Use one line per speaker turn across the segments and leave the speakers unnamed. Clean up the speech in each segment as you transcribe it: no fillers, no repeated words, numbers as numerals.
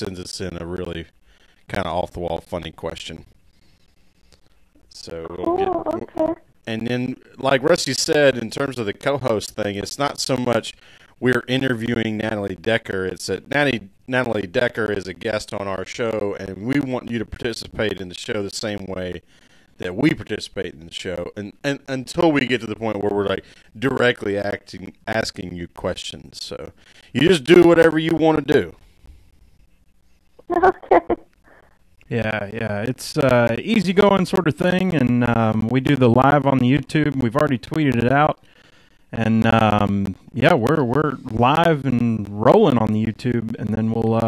sends us in a really kind of off-the-wall funny question. So
okay.
And then, like Rusty said, in terms of the co-host thing, it's not so much we're interviewing Natalie Decker. It's that Natalie Decker is a guest on our show, and we want you to participate in the show the same way that we participate in the show, and until we get to the point where we're like directly asking you questions. So you just do whatever you want to do.
Okay.
Yeah, it's easygoing sort of thing, and we do the live on the YouTube. We've already tweeted it out, and we're live and rolling on the YouTube, and then we'll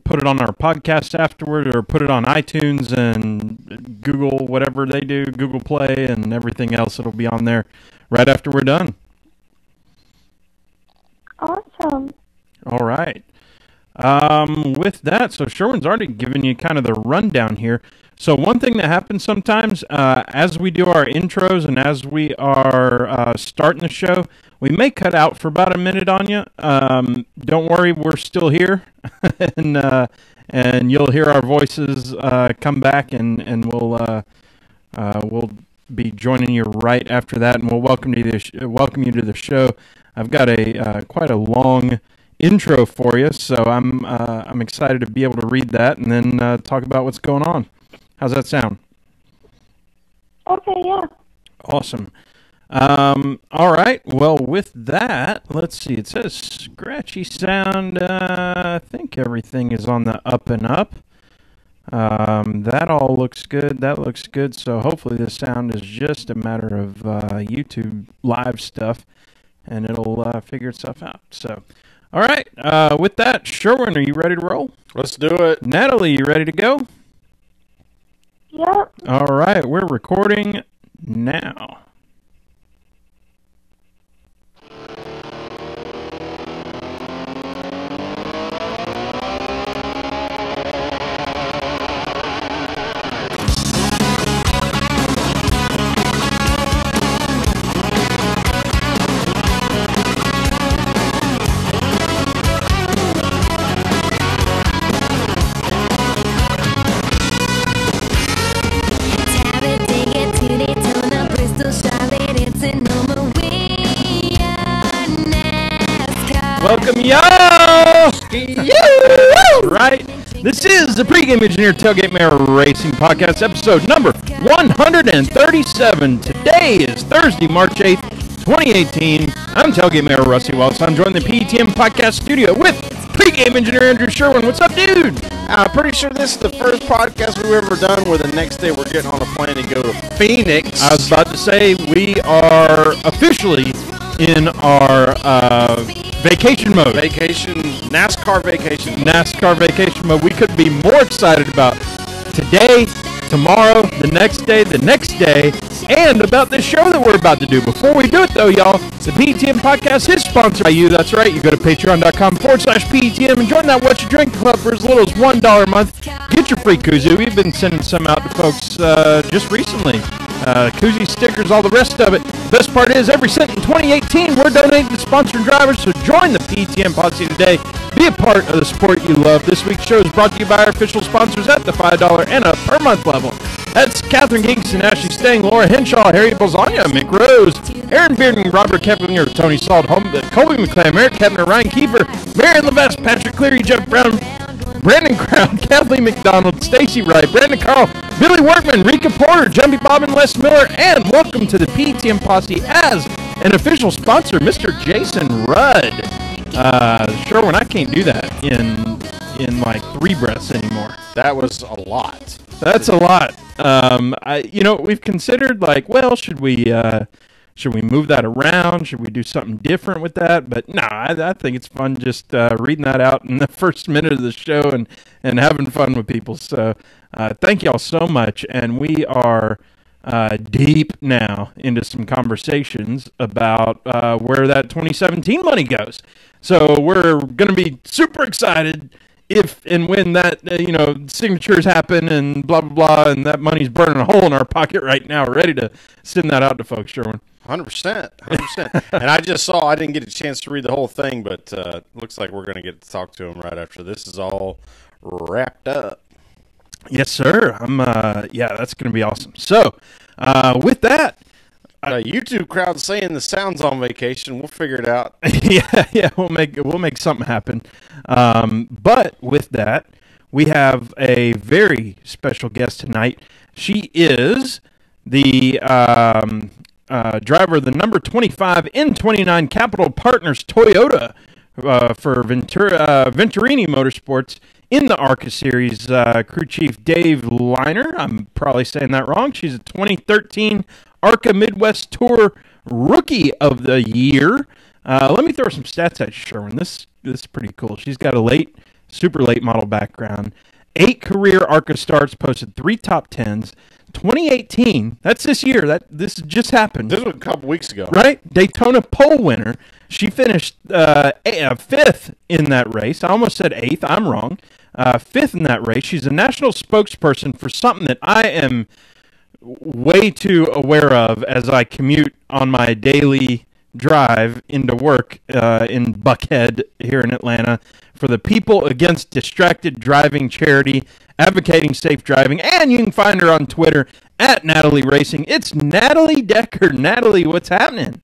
put it on our podcast afterward, or put it on iTunes and Google, whatever they do, Google Play, and everything else. It'll be on there right after we're done.
Awesome.
All right. With that, so Sherwin's already given you kind of the rundown here. So one thing that happens sometimes, as we do our intros and as we are starting the show, we may cut out for about a minute on you. Don't worry, we're still here, and you'll hear our voices come back, and we'll be joining you right after that, and we'll welcome you to the show. I've got quite a long intro for you, so I'm excited to be able to read that and then talk about what's going on. How's that sound?
Okay, yeah.
Awesome. All right. Well, with that, let's see. It says scratchy sound. I think everything is on the up and up. That all looks good. That looks good. So hopefully the sound is just a matter of YouTube live stuff, and it'll figure itself out. So. All right, with that, Sherwin, are you ready to roll?
Let's do it.
Natalie, you ready to go?
Yep.
All right, we're recording now. Welcome, y'all! Right? This is the Pregame Engineer Tailgate Mayor Racing Podcast, episode number 137. Today is Thursday, March 8th, 2018. I'm Tailgate Mayor Rusty Wallace. I'm joining the PTM Podcast studio with Pregame Engineer Andrew Sherwin. What's up, dude?
I'm pretty sure this is the first podcast we've ever done where the next day we're getting on a plane to go to Phoenix.
I was about to say, we are officially in our vacation mode.
NASCAR vacation
mode. We couldn't be more excited about today, tomorrow, the next day, and about this show that we're about to do. Before we do it, though, y'all, the PTM Podcast is sponsored by you. That's right. You go to patreon.com/PTM and join that What You Drink Club for as little as $1 a month. Get your free koozie. We've been sending some out to folks just recently. Koozie, stickers, all the rest of it. Best part is, every cent in 2018, we're donating to sponsored drivers, so join the PTM Posse today. Be a part of the sport you love. This week's show is brought to you by our official sponsors at the $5 and up per month level. That's Catherine Giggson, Ashley Stang, Laura Henshaw, Harry Bolzania, Mick Rose, Aaron Bearden, Robert Keplinger, Tony Salt, Colby McClam, Eric Hebner, Ryan Kiefer, Marion Levesque, Patrick Cleary, Jeff Brown, Brandon Crown, Kathleen McDonald, Stacy Wright, Brandon Carl, Billy Workman, Rika Porter, Jumpy Bob, and Les Miller, and welcome to the PTM Posse as an official sponsor, Mr. Jason Rudd. Sherwin, I can't do that in like 3 breaths anymore.
That was a lot.
That's a lot. We've considered like, well, should we move that around? Should we do something different with that? But no, I think it's fun just reading that out in the first minute of the show and having fun with people. So thank y'all so much. And we are deep now into some conversations about where that 2017 money goes. So we're going to be super excited if and when that, signatures happen and blah, blah, blah, and that money's burning a hole in our pocket right now, ready to send that out to folks, Sherwin.
100%. 100%. And I just saw, I didn't get a chance to read the whole thing, but looks like we're going to get to talk to him right after this is all wrapped up.
Yes, sir. That's going to be awesome. So, with that,
YouTube crowd saying the sound's on vacation. We'll figure it out.
we'll make something happen. But with that, we have a very special guest tonight. She is the driver of the number 25 N29 Capital Partners Toyota for Venturini Motorsports in the ARCA Series. Crew Chief Dave Liner. I'm probably saying that wrong. She's a 2013 ARCA Midwest Tour Rookie of the Year. Let me throw some stats at you, Sherwin. This is pretty cool. She's got a super late model background. 8 career ARCA starts, posted 3 top 10s. 2018, that's this year. This just happened.
This was a couple weeks ago.
Right? Daytona pole winner. She finished 5th in that race. I almost said 8th. I'm wrong. 5th in that race. She's a national spokesperson for something that I am way too aware of as I commute on my daily drive into work in Buckhead here in Atlanta for the People Against Distracted Driving charity, advocating safe driving, and you can find her on Twitter at Natalie Racing. It's Natalie Decker. Natalie, what's happening?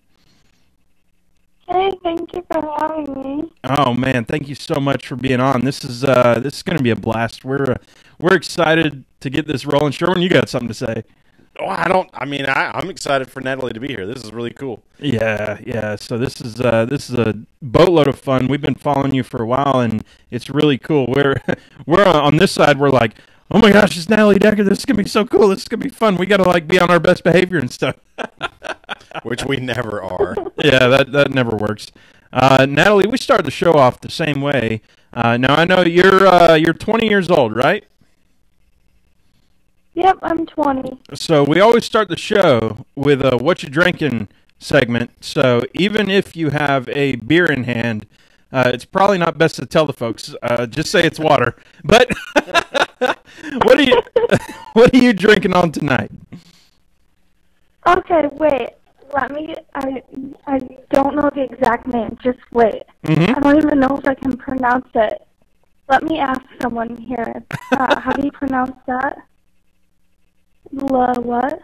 Hey, thank you for having me.
Oh man, thank you so much for being on. This is going to be a blast. We're excited to get this rolling. Sherwin, you got something to say?
Oh, I'm excited for Natalie to be here. This is really cool.
Yeah. So this is a boatload of fun. We've been following you for a while, and it's really cool. We're on this side. We're like, oh my gosh, it's Natalie Decker. This is gonna be so cool. This is gonna be fun. We got to be on our best behavior and stuff.
Which we never are.
Yeah, that never works. Natalie, we started the show off the same way. Now I know you're 20 years old, right?
Yep, I'm 20.
So we always start the show with a "What You Drinking" segment. So even if you have a beer in hand, it's probably not best to tell the folks. Just say it's water. But what are you drinking on tonight?
Okay, wait. I don't know the exact name. Just wait.
Mm-hmm.
I don't even know if I can pronounce it. Let me ask someone here. How do you pronounce that? What?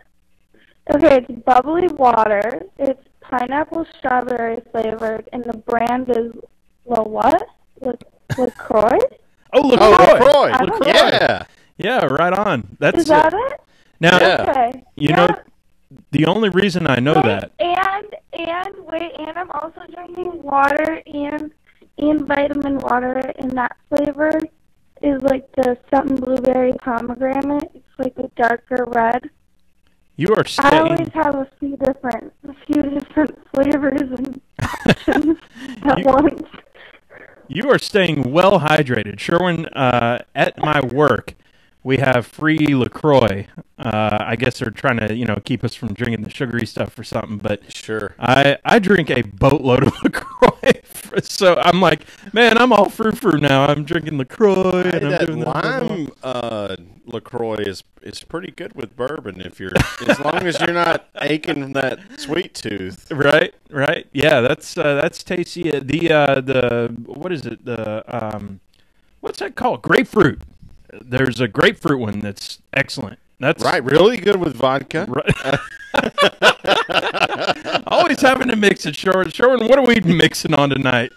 Okay, it's bubbly water. It's pineapple strawberry flavored, and the brand is what? LaCroix?
Oh, LaCroix.
LaCroix. Yeah.
Yeah, right on.
Is that it?
Now,
Okay.
you know, the only reason I know that.
And I'm also drinking water and vitamin water, and that flavor is like the something blueberry pomegranate. It's like a darker red.
You are
I always have a few different flavors and options at once.
You are staying well hydrated. Sherwin, at my work, we have free LaCroix. I guess they're trying to, keep us from drinking the sugary stuff or something. But
sure,
I drink a boatload of LaCroix, so I'm like, man, I'm all frou-frou now. I'm drinking LaCroix.
Hey,
and I'm
that
doing
lime LaCroix is pretty good with bourbon as long as you're not aching from that sweet tooth.
Right. Yeah, that's tasty. The what is it? What's that called? Grapefruit. There's a grapefruit one that's excellent. That's
right, really good with vodka.
Right. Always having to mix it, Sherwin. What are we mixing on tonight?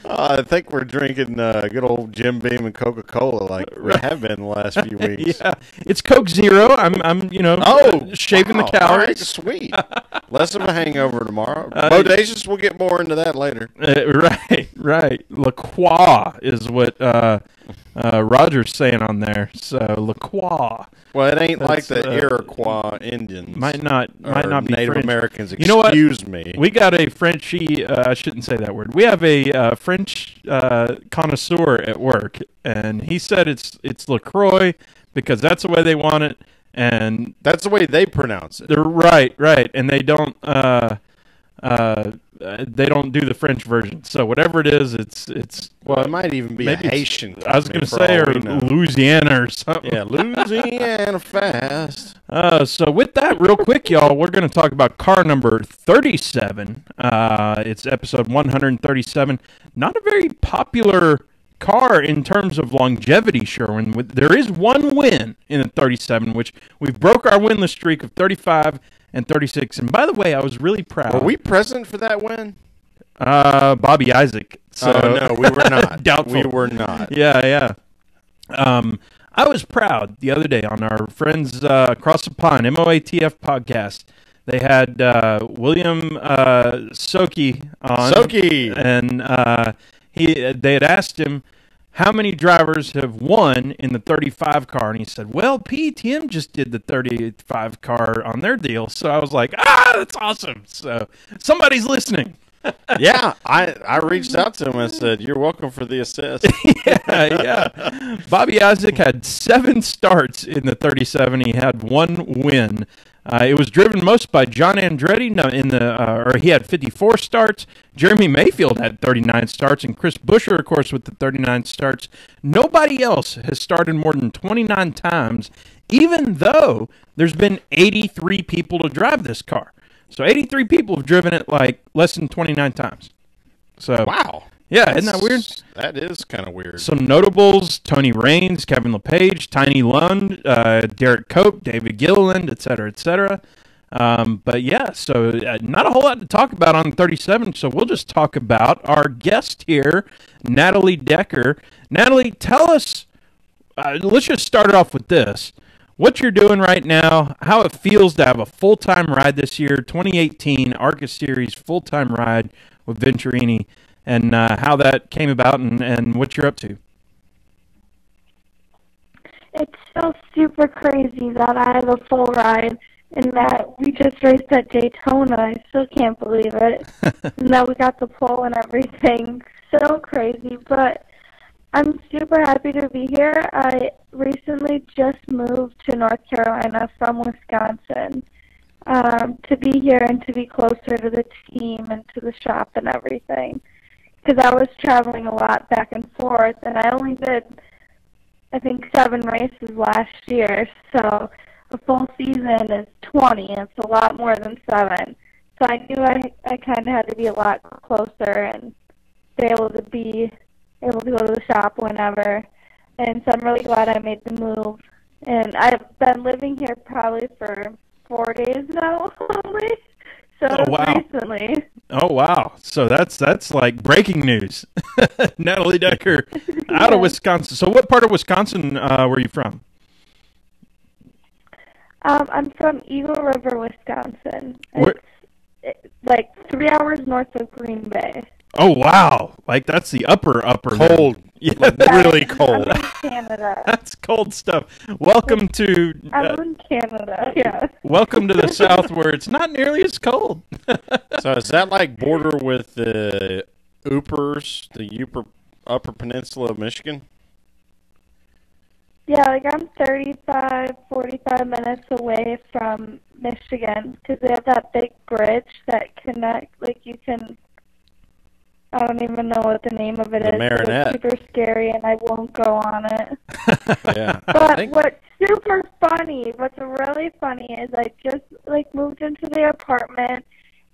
I think we're drinking good old Jim Beam and Coca-Cola like we have been the last few weeks.
Yeah, it's Coke Zero. I'm shaving the calories.
All right, sweet. Less of a hangover tomorrow. Bodacious, we'll get more into that later.
Right. La Croix is what Roger's saying on there. So La Croix.
Well, it ain't like the Iroquois Indians.
Might not be
Native
French.
Americans.
You know what?
Excuse me.
We got a Frenchie. I shouldn't say that word. We have a French connoisseur at work, and he said it's LaCroix because that's the way they want it, and
that's the way they pronounce it.
They're right, and they don't they don't do the French version. So whatever it is, it's
Well, it might even be a Haitian.
I was going to say, or Louisiana or something.
Yeah, Louisiana fast.
So with that, real quick, y'all, we're going to talk about car number 37. It's episode 137. Not a very popular car in terms of longevity, Sherwin. There is one win in the 37, which we've broke our winless streak of 35 and 36. And by the way, I was really proud.
Were we present for that win?
Bobby Isaac. So
no, we were not.
Doubtful.
We were not.
Yeah. I was proud the other day on our friends across the pond, MOATF podcast. They had William Soki on.
Soki!
And they had asked him how many drivers have won in the 35 car, and he said, well, PTM just did the 35 car on their deal. So I was like, that's awesome. So somebody's listening.
Yeah, I reached out to him and said, you're welcome for the assist.
yeah. Bobby Isaac had 7 starts in the 37. He had 1 win. It was driven most by John Andretti. He had 54 starts. Jeremy Mayfield had 39 starts, and Chris Buescher, of course, with the 39 starts. Nobody else has started more than 29 times, even though there's been 83 people to drive this car. So 83 people have driven it like less than 29 times. So
wow.
Yeah, isn't that weird?
That is kind of weird.
Some notables: Tony Raines, Kevin LePage, Tiny Lund, Derek Cope, David Gilliland, et cetera, et cetera. But yeah, so not a whole lot to talk about on 37, so we'll just talk about our guest here, Natalie Decker. Natalie, tell us, let's just start it off with this. What you're doing right now, how it feels to have a full-time ride this year, 2018 ARCA Series full-time ride with Venturini, and how that came about and what you're up to.
It's so super crazy that I have a full ride and that we just raced at Daytona. I still can't believe it. And that we got the pole and everything. So crazy, but I'm super happy to be here. I recently just moved to North Carolina from Wisconsin to be here and to be closer to the team and to the shop and everything. Because I was traveling a lot back and forth, and I only did, I think, 7 races last year. So a full season is 20, and it's a lot more than 7. So I knew I kind of had to be a lot closer and be able to go to the shop whenever. And so I'm really glad I made the move. And I've been living here probably for 4 days now only. So recently.
Oh, wow. So that's like breaking news. Natalie Decker out of Wisconsin. So what part of Wisconsin were you from?
I'm from Eagle River, Wisconsin. It's like 3 hours north of Green Bay.
Oh, wow. Like that's the upper.
Cold.
Yeah,
really cold.
I'm in Canada.
That's cold stuff. Welcome to...
I'm in Canada, yeah.
Welcome to the South where it's not nearly as cold.
So is that like border with the Upper Peninsula of Michigan?
Yeah, like I'm 45 minutes away from Michigan because they have that big bridge that connect, like you can... I don't even know what the name of it is.
Marinette.
It's super scary, and I won't go on it.
Yeah.
But what's really funny is I just, moved into the apartment,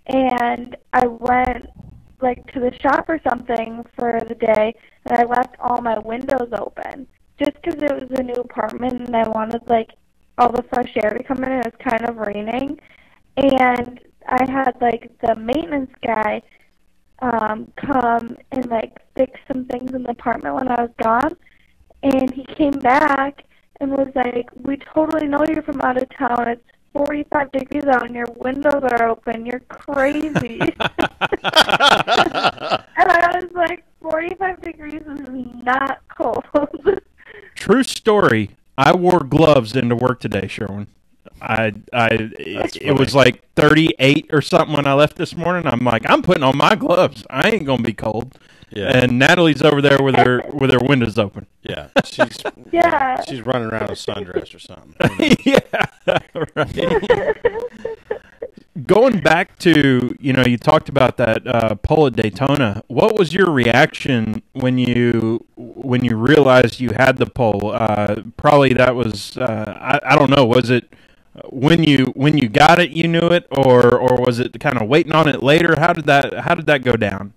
and I went, to the shop or something for the day, and I left all my windows open just because it was a new apartment, and I wanted, all the fresh air to come in, and it was kind of raining. And I had, the maintenance guy come and fix some things in the apartment when I was gone, and he came back and was like, we totally know you're from out of town. It's 45 degrees out and your windows are open. You're crazy. And I was like, 45 degrees is not cold.
True story. I wore gloves into work today, Sherwin. It was 38 or something when I left this morning. I'm like, I'm putting on my gloves. I ain't gonna be cold. Yeah. And Natalie's over there with her windows open.
Yeah. She's running around in a sundress or something.
Yeah. Right. going back to, you talked about that pole at Daytona. What was your reaction when you realized you had the pole? Probably that was I don't know. Was it when you got it, you knew it, or was it kind of waiting on it later? How did that go down?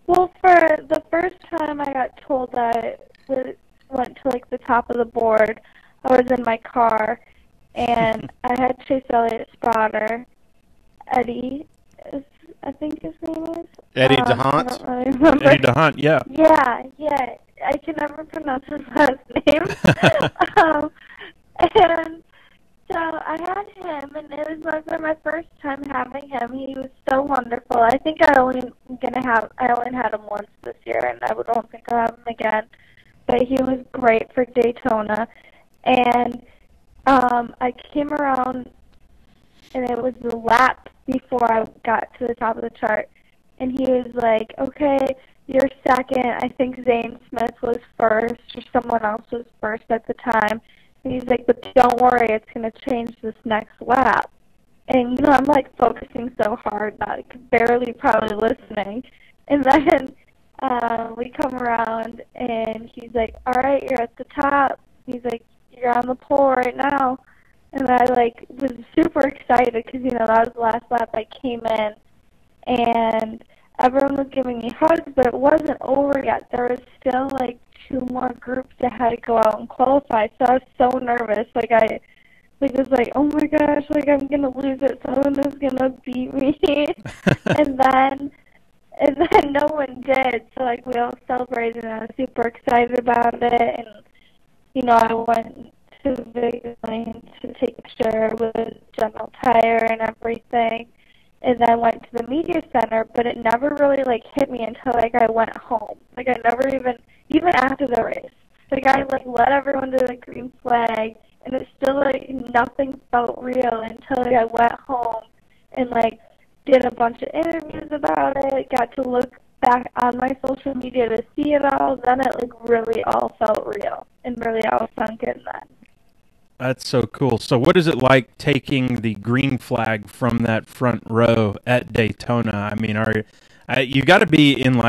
Well, for the first time I got told that I went to like the top of the board, I was in my car, and I had Chase Elliott's spotter, Eddie, I think his name is.
Eddie DeHunt?
I don't really remember.
Eddie DeHunt, yeah.
Yeah. I can never pronounce his last name. And so I had him, and it was like my first time having him. He was so wonderful. I think I only had him once this year, and I don't think I'll have him again. But he was great for Daytona. And I came around, and it was the lap before I got to the top of the chart. And he was like, okay, you're second. I think Zane Smith was first, or someone else was first at the time. And he's like, but don't worry, it's going to change this next lap. And, I'm like focusing so hard, not barely probably listening. And then we come around, and he's like, all right, you're at the top. He's like, you're on the pole right now. And I, was super excited because, that was the last lap I came in. And everyone was giving me hugs, but it wasn't over yet. There was still, 2 more groups that had to go out and qualify. So I was so nervous. I was like, oh my gosh, I'm going to lose it. Someone is going to beat me. and then no one did. So, we all celebrated, and I was super excited about it. And, I went to the big lane to take a picture with General Tire and everything. And then went to the media center, but it never really, hit me until, I went home. I never even after the race. I, let everyone do the green flag, and it still, nothing felt real until, I went home and, did a bunch of interviews about it, got to look back on my social media to see it all. Then it, really all felt real and really all sunk in then.
That's so cool. So what is it like taking the green flag from that front row at Daytona? I mean, you got to be in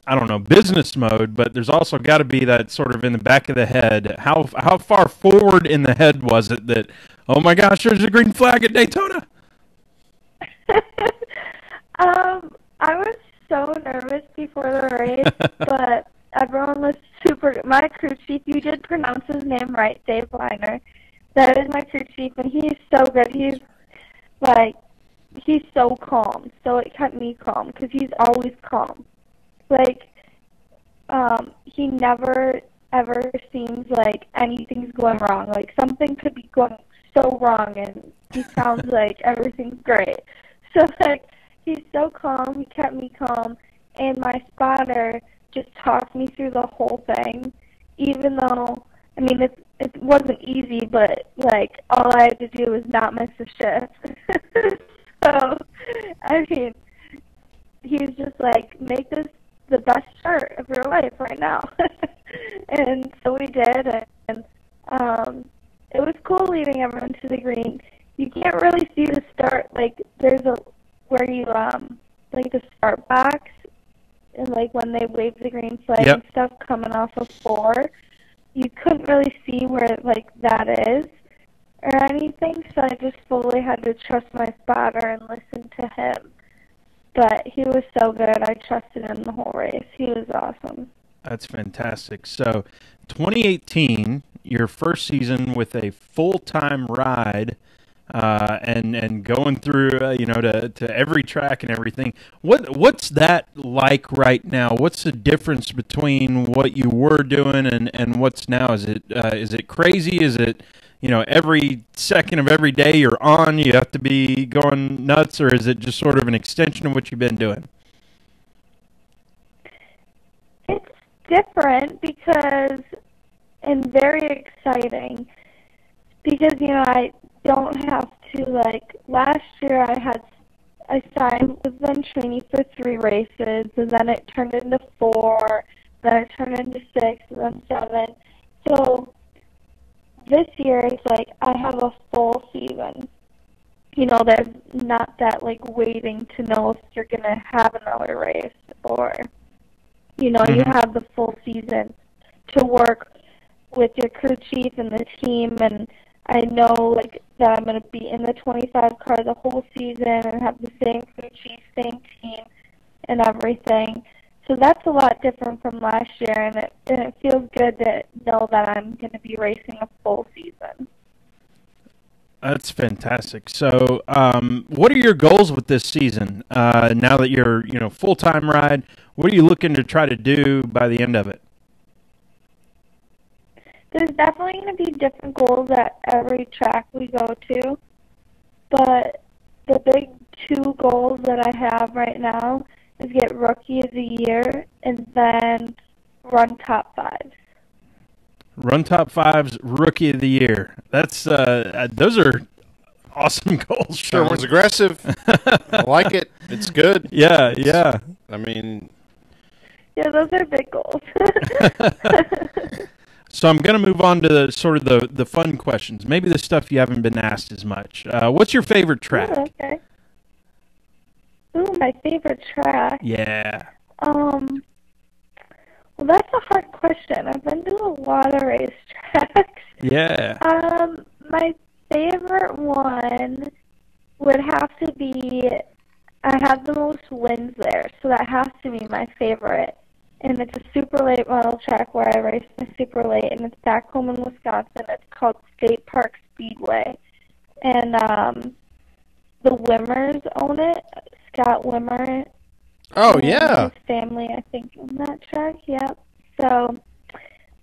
I don't know, business mode, but there's also got to be that sort of in the back of the head. How far forward in the head was it that, oh my gosh, there's a green flag at Daytona?
I was so nervous before the race, but everyone was super good. My crew chief, you did pronounce his name right, Dave Liner. That is my crew chief, and he's so good. He's so calm, so it kept me calm, because he's always calm. He never, ever seems like anything's going wrong. Something could be going so wrong, and he sounds like everything's great. So, he's so calm, he kept me calm, and my spotter just talked me through the whole thing, even though, it wasn't easy, but, all I had to do was not miss a shift. So, he was just make this the best start of your life right now. And so we did, and it was cool leading everyone to the green. You can't really see the start, there's where you, the start box, and when they wave the green flag and stuff coming off of 4, you couldn't really see where that is or anything, so I just fully had to trust my spotter and listen to him. But he was so good. I trusted him the whole race. He was awesome.
That's fantastic. So 2018, your first season with a full-time ride, and going through, to every track and everything. What's that like right now? What's the difference between what you were doing and what's now? Is it crazy? Is it, every second of every day you're on, you have to be going nuts, or is it just sort of an extension of what you've been doing?
It's different and very exciting because, I don't have to, last year I signed with them training for 3 races, and then it turned into 4, then it turned into 6, and then 7. So this year it's like I have a full season. You know, there's not that, like, waiting to know if you're going to have another race or, you know, you have the full season to work with your crew chief and the team, and I know, like, that I'm going to be in the 25 car the whole season and have the same crew chief, same team, and everything. So that's a lot different from last year, and it feels good to know that I'm going to be racing a full season.
That's fantastic. So, what are your goals with this season? Now that you're, full-time ride, what are you looking to try to do by the end of it?
There's definitely going to be different goals at every track we go to, but the big two goals that I have right now is get Rookie of the Year and then run top fives.
Run top fives, Rookie of the Year. That's those are awesome goals.
Sure, was aggressive. I like it. It's good.
Yeah.
I mean,
yeah, those are big goals.
So I'm going to move on to the fun questions. Maybe the stuff you haven't been asked as much. What's your favorite track?
Ooh, okay. Ooh, my favorite track.
Yeah.
Well, that's a hard question. I've been to a lot of race tracks.
Yeah.
My favorite one would have to be, I have the most wins there, so that has to be my favorite. And it's a super late model track where I race the super late, and it's back home in Wisconsin. It's called Skate Park Speedway. And the Wimmers own it. Scott Wimmer.
oh, yeah.
His family, I think, on that track, yep. So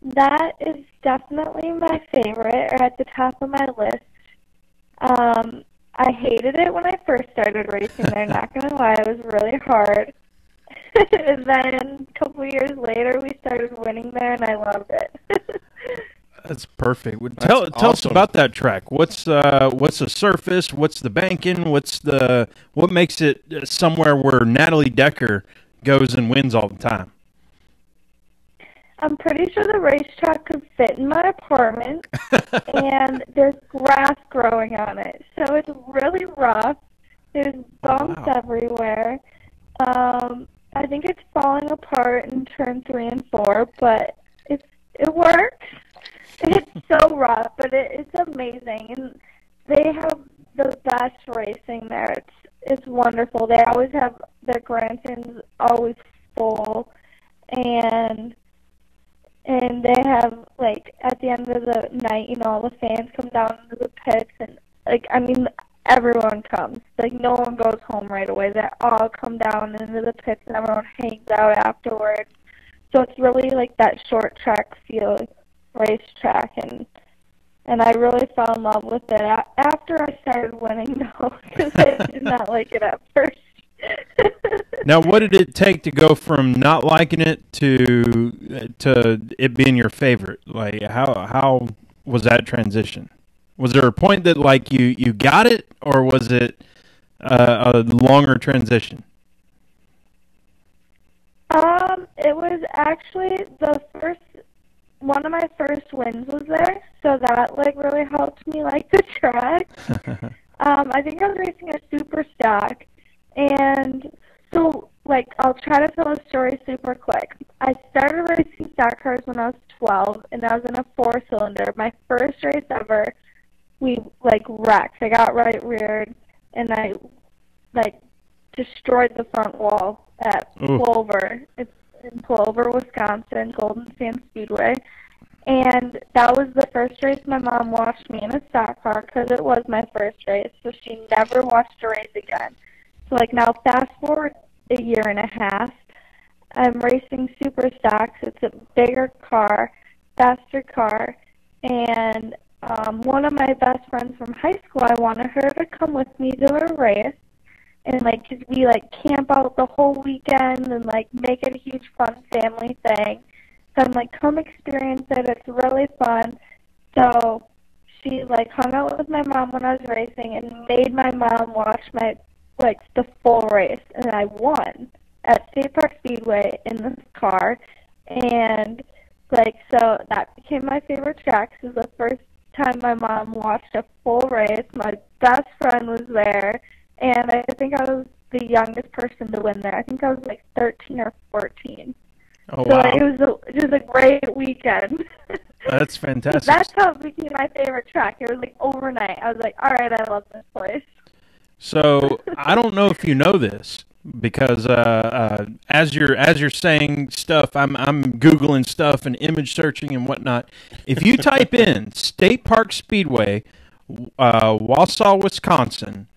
that is definitely my favorite, or at the top of my list. I hated it when I first started racing there, not going to lie. It was really hard. And then a couple years later, we started winning there, and I loved it.
That's perfect. Tell us about that track. What's the surface? What's the banking? What makes it somewhere where Natalie Decker goes and wins all the time?
I'm pretty sure the racetrack could fit in my apartment, and there's grass growing on it, so it's really rough. There's bumps everywhere. I think it's falling apart in turn 3 and 4, but it works. It's so rough, but it's amazing, and they have the best racing there. It's wonderful. They always have their grandstands always full, and they have, like, at the end of the night, all the fans come down into the pits, and everyone comes. Like, no one goes home right away. They all come down into the pits, and everyone hangs out afterwards. So it's really like that short track feel racetrack, and I really fell in love with it after I started winning, though, because I did not like it at first.
Now, what did it take to go from not liking it to it being your favorite? Like, how was that transition? Was there a point that, like, you got it, or was it a longer transition?
It was actually one of my first wins was there, so that, like, really helped me like the track. I think I was racing a super stock, and so, like, I'll try to tell a story super quick. I started racing stock cars when I was 12, and I was in a 4-cylinder. My first race ever, we, like, wrecked. I got right reared, and I, like, destroyed the front wall at Plover. It's in Plover, Wisconsin, Golden Sand Speedway. And that was the first race my mom watched me in a stock car, because it was my first race, so she never watched a race again. So, like, now fast forward a year and a half, I'm racing super stocks. It's a bigger car, faster car, and one of my best friends from high school, I wanted her to come with me to a race, and, like, 'cause we, like, camp out the whole weekend and, like, make it a huge fun family thing. So I'm like, come experience it. It's really fun. So she, like, hung out with my mom when I was racing and made my mom watch the full race, and I won at State Park Speedway in this car, and, like, so that became my favorite track. This is the first time my mom watched a full race. My best friend was there, and I think I was the youngest person to win there. I think I was like 13 or 14.
Oh,
So
wow.
it was a great weekend.
That's fantastic.
That's how it became my favorite track. It was like overnight. I was like, all right, I love this place.
So I don't know if you know this, because as you're saying stuff, I'm Googling stuff and image searching and whatnot. If you type in State Park Speedway, Wausau, Wisconsin,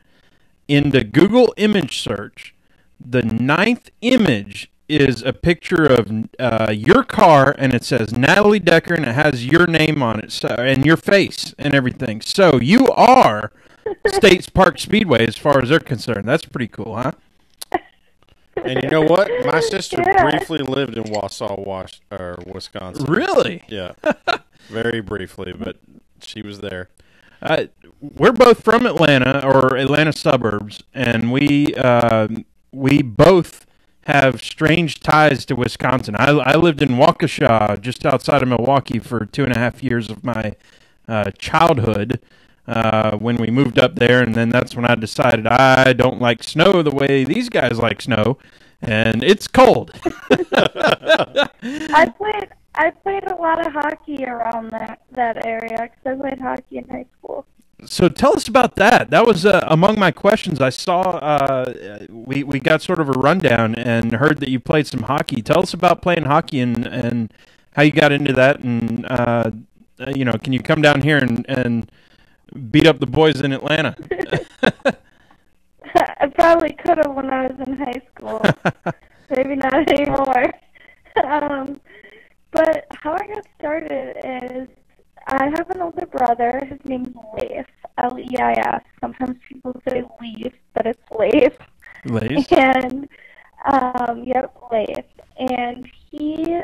into Google image search, the 9th image is a picture of your car, and it says Natalie Decker, and it has your name on it, so, and your face and everything. So you are State Park Speedway as far as they're concerned. That's pretty cool, huh?
And you know what? My sister
Yeah.
briefly lived in Wausau, Wisconsin.
Really?
Yeah. Very briefly, but she was there.
We're both from Atlanta, or Atlanta suburbs, and we both have strange ties to Wisconsin. I lived in Waukesha, just outside of Milwaukee, for 2.5 years of my childhood when we moved up there, and then that's when I decided I don't like snow the way these guys like snow, and it's cold.
I played a lot of hockey around that area because I played hockey in high school.
So tell us about that. That was among my questions. I saw we got sort of a rundown and heard that you played some hockey. Tell us about playing hockey and how you got into that. And can you come down here and beat up the boys in Atlanta?
I probably could have when I was in high school. Maybe not anymore. But how I got started is I have an older brother. His name's Leif, Leis. Sometimes people say Leaf, but it's Leif.
Leif?
And, Leif. And he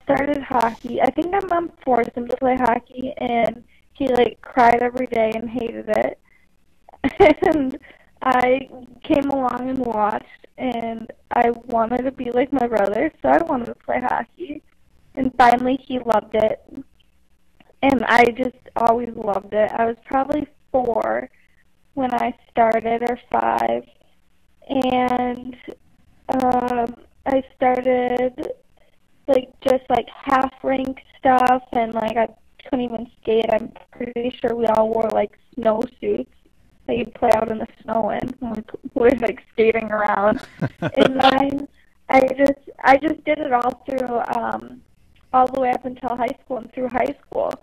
started hockey. I think my mom forced him to play hockey, and he, cried every day and hated it. And I came along and watched, and I wanted to be like my brother, so I wanted to play hockey. And finally, he loved it. And I just always loved it. I was probably 4 when I started, or 5. And I started, just half-rink stuff, and, I couldn't even skate. I'm pretty sure we all wore, snowsuits that you'd play out in the snow in when we were, skating around. And then I just did it all through, all the way up until high school and through high school.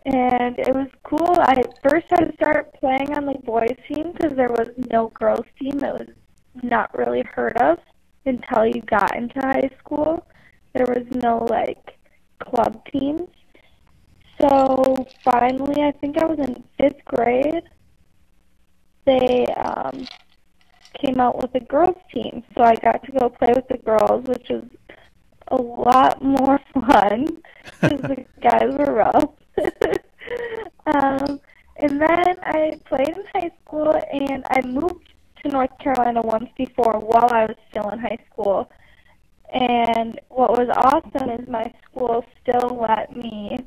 And it was cool. I first had to start playing on the boys' team because there was no girls' team. It was not really heard of until you got into high school. There was no, club teams. So finally, I think I was in 5th grade, they came out with a girls' team. So I got to go play with the girls, which was a lot more fun because the guys were rough. And then I played in high school, and I moved to North Carolina once before while I was still in high school. And what was awesome is my school still let me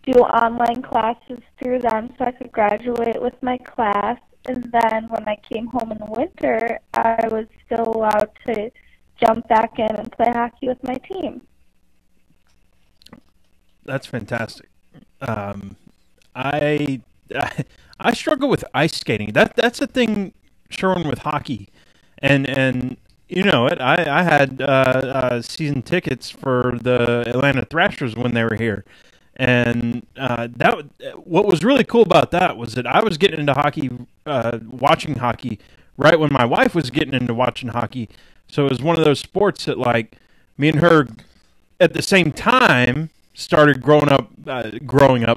do online classes through them so I could graduate with my class. And then when I came home in the winter, I was still allowed to jump back in and play hockey with my team.
That's fantastic. I struggle with ice skating. That's the thing, Sherwin, with hockey, and you know it. I had season tickets for the Atlanta Thrashers when they were here, and what was really cool about that was that I was getting into hockey, watching hockey right when my wife was getting into watching hockey. So it was one of those sports that me and her at the same time started growing up,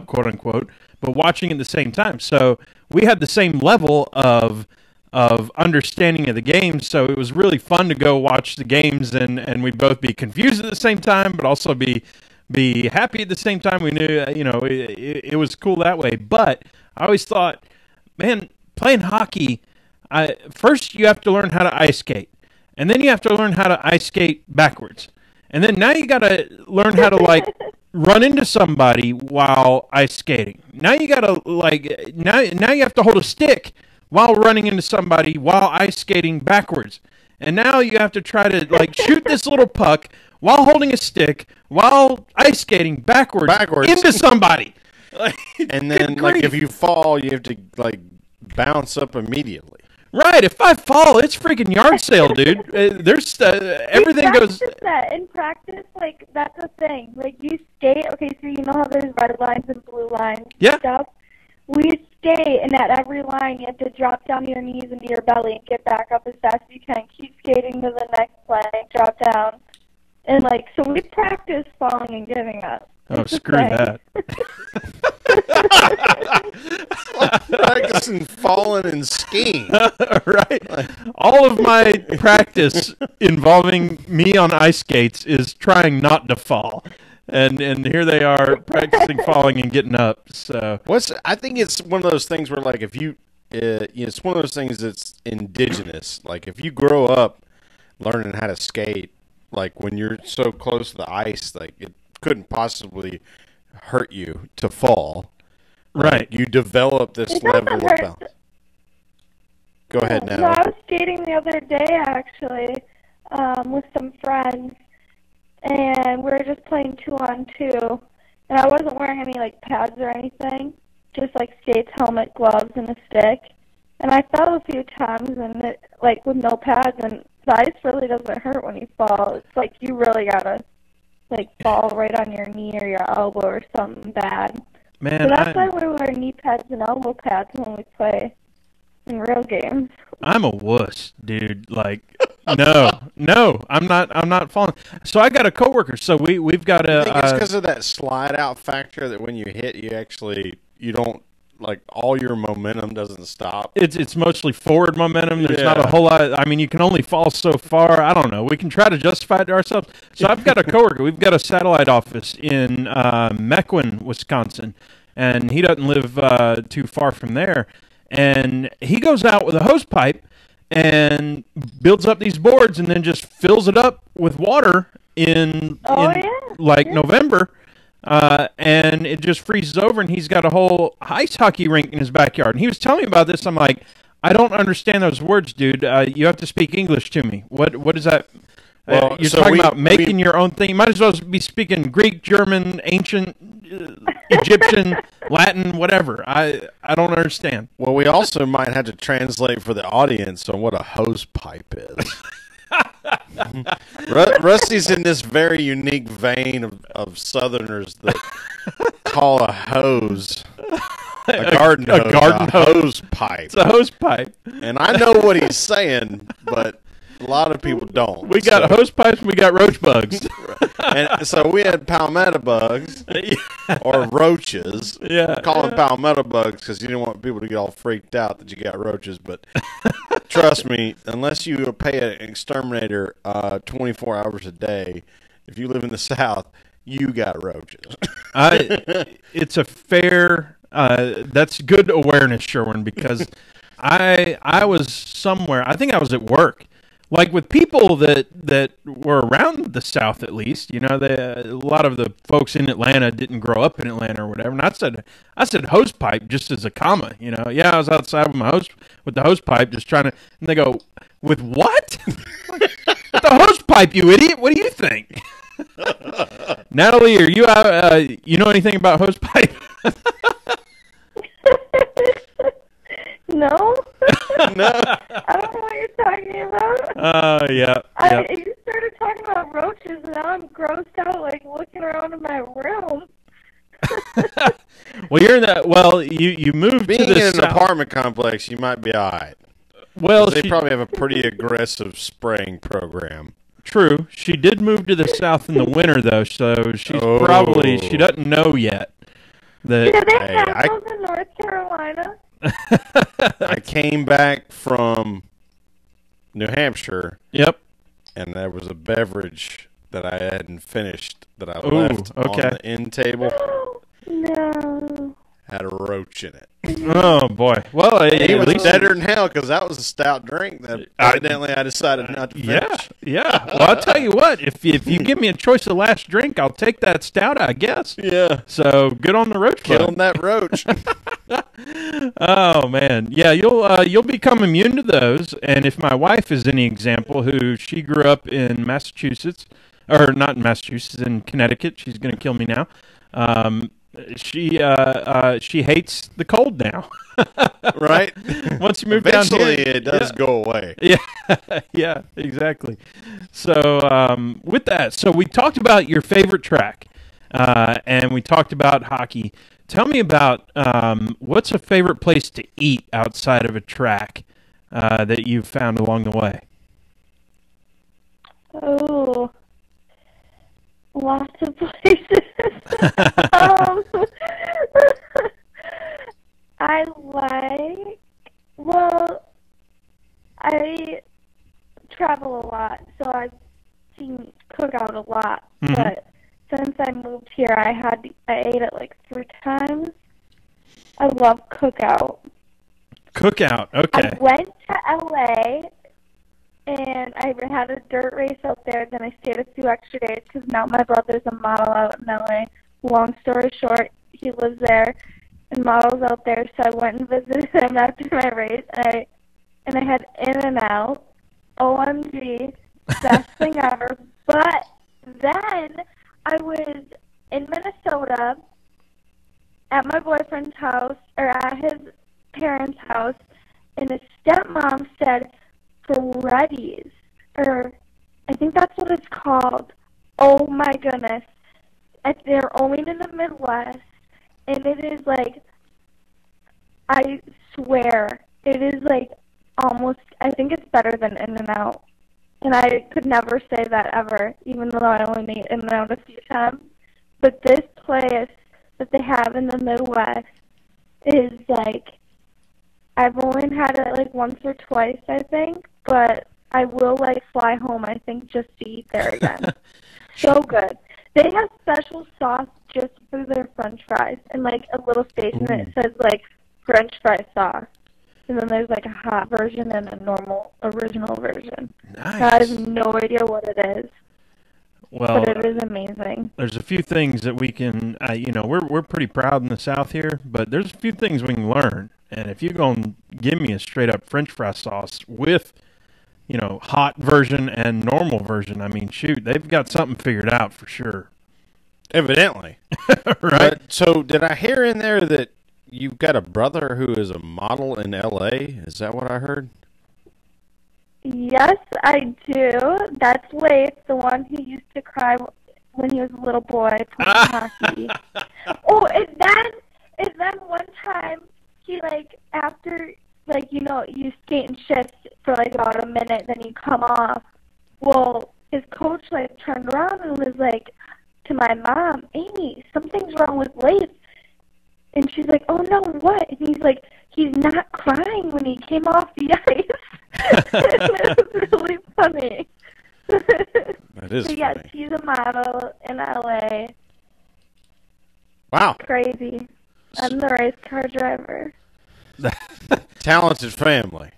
quote unquote, but watching at the same time. So we had the same level of understanding of the game. So it was really fun to go watch the games, and we'd both be confused at the same time, but also be happy at the same time. We knew, it was cool that way. But I always thought, man, playing hockey, first you have to learn how to ice skate, and then you have to learn how to ice skate backwards. And then now you got to learn how to, like, run into somebody while ice skating. Now you got to, like, now you have to hold a stick while running into somebody while ice skating backwards. And now you have to try to, like, shoot this little puck while holding a stick while ice skating backwards. Into somebody.
And then, like, if you fall, you have to, like, bounce up immediately.
Right. If I fall, it's freaking yard sale, dude. There's everything goes.
That in practice, like, that's a thing. Like, you skate. Okay, so you know how there's red lines and blue lines.
Yeah.
And stuff. We skate, and at every line, you have to drop down to your knees into your belly and get back up as fast as you can. Keep skating to the next line, drop down, and like, so we practice falling and getting up.
Oh, screw that.
Practicing falling and skiing.
Right. All of my practice involving me on ice skates is trying not to fall. And here they are practicing falling and getting up. So
I think it's one of those things where, like, if you, it's one of those things that's indigenous. Like, if you grow up learning how to skate, like, when you're so close to the ice, like, it couldn't possibly hurt you to fall.
Right.
Like, you develop this level of balance. Go ahead,
So
Natalie.
I was skating the other day, actually, with some friends, and we were just playing 2-on-2, and I wasn't wearing any, like, pads or anything, just, like, skates, helmet, gloves, and a stick, and I fell a few times, and, it, like, with no pads, and the ice really doesn't hurt when you fall. It's like you really gotta, like, fall right on your knee or your elbow or something bad.
Man,
So that's why we wear knee pads and elbow pads when we play in real games.
I'm a wuss, dude. Like, no, I'm not falling. So I got a coworker. So we've got a.
I think it's because of that slide out factor that when you hit, you don't, like, all your momentum doesn't stop.
It's mostly forward momentum. There's
Yeah.
not a whole lot. I mean, you can only fall so far. I don't know. We can try to justify it to ourselves. So I've got a coworker. We've got a satellite office in Mequon, Wisconsin, and he doesn't live too far from there. And he goes out with a hose pipe and builds up these boards and then just fills it up with water in November. And it just freezes over, and he's got a whole ice hockey rink in his backyard. And he was telling me about this. I'm like, I don't understand those words, dude. You have to speak English to me. What is that?
Well,
you're
so
talking about making your own thing. You might as well be speaking Greek, German, ancient, Egyptian, Latin, whatever. I don't understand.
Well, we also might have to translate for the audience on what a hose pipe is. Rusty's in this very unique vein of Southerners that call a hose a garden hose pipe.
It's a hose pipe.
And I know what he's saying, but a lot of people don't.
We got hose pipes and we got roach bugs.
And so we had palmetto bugs or roaches.
Yeah.
Call them palmetto bugs because you didn't want people to get all freaked out that you got roaches. But trust me, unless you pay an exterminator 24 hours a day, if you live in the South, you got roaches.
It's a fair. That's good awareness, Sherwin, because I was somewhere. I think I was at work. Like with people that were around the South, at least, you know, a lot of the folks in Atlanta didn't grow up in Atlanta or whatever. And I said hose pipe just as a comma, you know. Yeah, I was outside with the hose pipe, just trying to. And they go, with what? With the hose pipe, you idiot! What do you think? Natalie, are you out? You know anything about hose pipe?
No.
No.
I don't know what you're talking about.
Yeah.
You started talking about roaches, and now I'm grossed out, like, looking around in my room.
Well, you're in that. Well, you moved
Being
to the
in an
South.
apartment complex, you might be all right.
Well,
They probably have a pretty aggressive spraying program.
True. She did move to the South in the winter, though, so she's she doesn't know yet.
Do
That
they have those in North Carolina?
I came back from New Hampshire.
Yep.
And there was a beverage that I hadn't finished that I
Ooh,
left on
okay.
the end table.
No.
had a roach in it.
Oh boy! Well,
It
at
was
least
better than hell because that was a stout drink that evidently I decided not to finish.
Yeah. Well, I'll tell you what. If you give me a choice of last drink, I'll take that stout, I guess.
Yeah.
So good on the roach.
Killing that roach.
Oh man, yeah. You'll become immune to those. And if my wife is any example, who she grew up in Massachusetts, or not in Massachusetts, in Connecticut, she's going to kill me now. She hates the cold now.
Right?
Once you move
Eventually,
down here,
it does go away.
Yeah, yeah, exactly. So with that, so we talked about your favorite track, and we talked about hockey. Tell me about what's a favorite place to eat outside of a track that you've found along the way?
Oh, lots of places. um, I travel a lot, so I've seen Cookout a lot.
Mm-hmm.
But since I moved here, I ate it like 3 times. I love Cookout.
Cookout, okay.
I went to LA, and I had a dirt race out there. Then I stayed a few extra days because now my brother's a model out in LA. Long story short, he lives there and models out there. So I went and visited him after my race, and I had In-N-Out. OMG, best thing ever. But then I was in Minnesota at my boyfriend's house, or at his parents' house, and his stepmom said Freddy's, or I think that's what it's called. Oh my goodness. They're only in the Midwest, and it is like, I swear, it is like almost, I think it's better than In-N-Out. And I could never say that ever, even though I only made In-N-Out a few times. But this place that they have in the Midwest is like, I've only had it like once or twice, I think, but I will like fly home, I think, just to eat there again. So good. They have special sauce just for their French fries, and like a little station that says like French fry sauce. And then there's like a hot version and a normal original version.
Nice.
I have no idea what it is.
Well,
but it is amazing.
There's a few things that we can, we're pretty proud in the South here, but there's a few things we can learn. And if you're going to give me a straight up French fry sauce with, hot version and normal version, I mean, shoot, they've got something figured out for sure.
Evidently.
Right?
But, so did I hear in there that you've got a brother who is a model in L.A.? Is that what I heard?
Yes, I do. That's Leif, the one who used to cry when he was a little boy playing hockey. Oh, and then one time he after you skate and shift for about a minute, then you come off. Well, his coach turned around and was to my mom, Amy, something's wrong with Leif. And she's like, oh no, what? And he's like, he's not crying when he came off the ice. It was really funny.
That is funny.
Yes, he's a model in LA.
Wow.
Crazy. I'm the race car driver.
Talented family.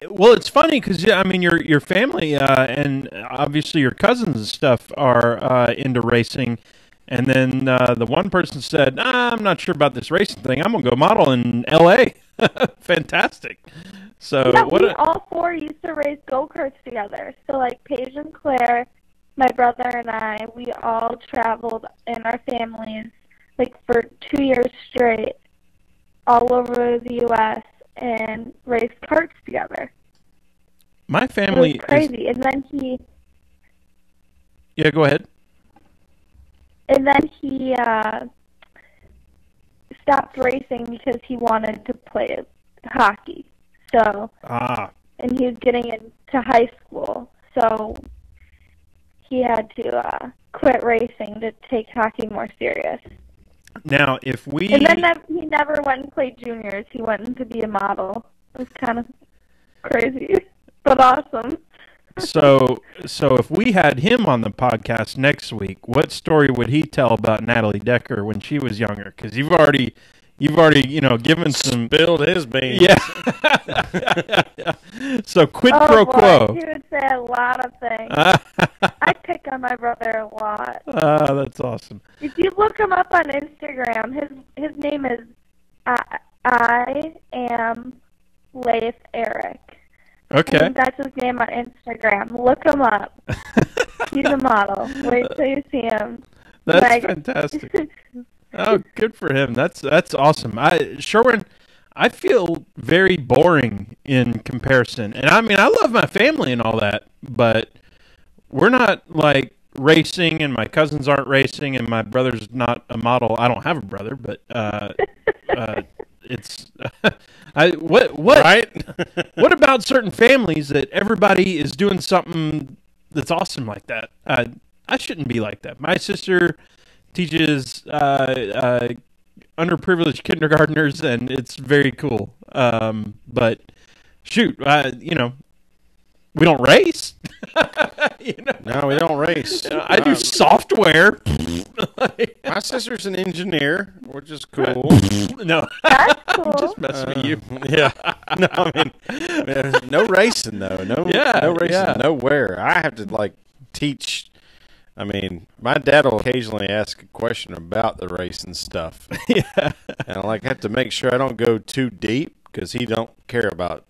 Well, it's funny because your family and obviously your cousins and stuff are into racing, and then the one person said, "I'm not sure about this racing thing. I'm gonna go model in L.A." Fantastic. So
yeah, we all four used to race go-karts together. So Paige and Claire, my brother and I, we all traveled in our families for 2 years straight, all over the U.S. and raced karts together.
My family
it was crazy. And then he...
Yeah, go ahead.
And then he stopped racing because he wanted to play hockey. So... And he was getting into high school. So he had to quit racing to take hockey more serious.
Now, if we...
And then he never went and played juniors. He went to be a model. It was kind of crazy, but awesome.
So if we had him on the podcast next week, what story would he tell about Natalie Decker when she was younger? Because you've already You've already, given some.
Spilled his beans.
Yeah. So quid pro quo.
He would say a lot of things. I pick on my brother a lot.
That's awesome.
If you look him up on Instagram, his name is I am Leif Eric.
Okay.
And that's his name on Instagram. Look him up. He's a model. Wait till you see him.
That's fantastic. Oh, good for him. That's awesome. Sherwin, I feel very boring in comparison. And I mean, I love my family and all that, but we're not like racing, and my cousins aren't racing, and my brother's not a model. I don't have a brother, but it's what
Right?
what about certain families that everybody is doing something that's awesome like that? I shouldn't be like that. My sister teaches underprivileged kindergartners, and it's very cool. But shoot, we don't race.
No, we don't race.
I do software.
My sister's an engineer, which is cool.
No,
That's cool.
just messing with you.
Yeah. No, I mean, no racing, though. No racing nowhere. I have to, teach. I mean, my dad will occasionally ask a question about the racing stuff.
Yeah.
And I have to make sure I don't go too deep because he don't care about,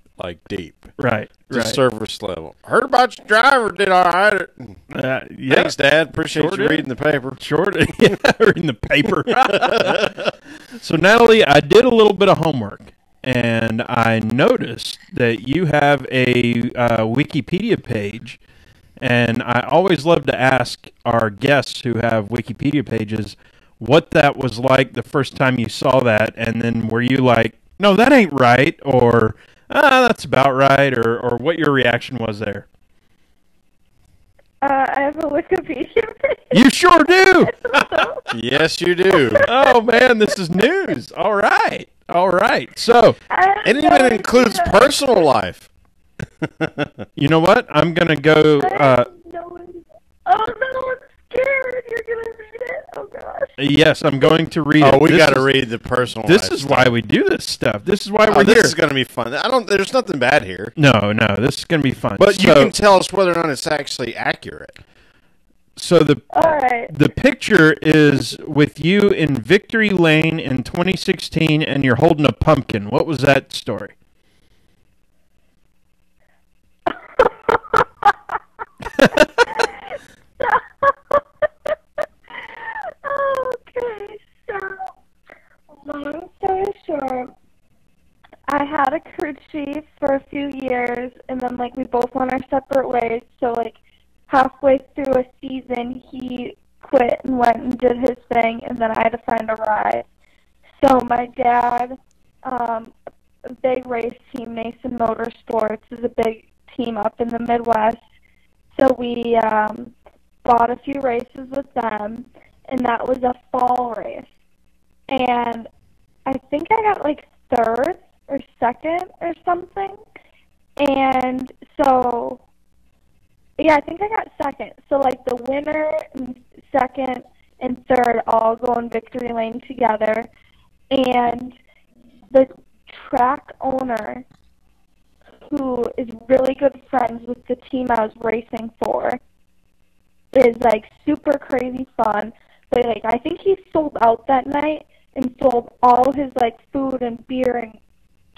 deep.
Right.
Just surface level. Heard about your driver, did all right.
Yeah.
Thanks, Dad. Appreciate
Sure
you
did.
reading the paper.
Short, yeah, reading the paper. So, Natalie, I did a little bit of homework, and I noticed that you have a Wikipedia page, and I always love to ask our guests who have Wikipedia pages what that was like the first time you saw that, and then were you like, no, that ain't right, or that's about right, or what your reaction was there?
I have a Wikipedia page.
You sure do.
Yes, you do.
Oh man, this is news. All right. So,
It even includes personal life.
you know what? I'm gonna go.
Oh no, I'm scared. You're gonna read it. Oh gosh.
Yes, I'm going to read it.
Oh, we
This
got to
is-
read the personal
This
life
is
stuff.
why we do this stuff. This is why
Oh,
we're
this
here.
is going to be fun. There's nothing bad here.
No, this is gonna be fun.
But you
So-
can tell us whether or not it's actually accurate.
So
All right.
the picture is with you in Victory Lane in 2016, and you're holding a pumpkin. What was that story?
Okay, so long story short, I had a crew chief for a few years, and then we both went our separate ways. So halfway through a season, he quit and went and did his thing, and then I had to find a ride. So my dad, a big race team, Mason Motorsports, is a big team up in the Midwest. So we bought a few races with them, and that was a fall race. And I think I got third or second or something. And so, yeah, I think I got second. So the winner and second and third all go in victory lane together. And the track owner, who is really good friends with the team I was racing for, is super crazy fun. But I think he sold out that night and sold all his food and beer and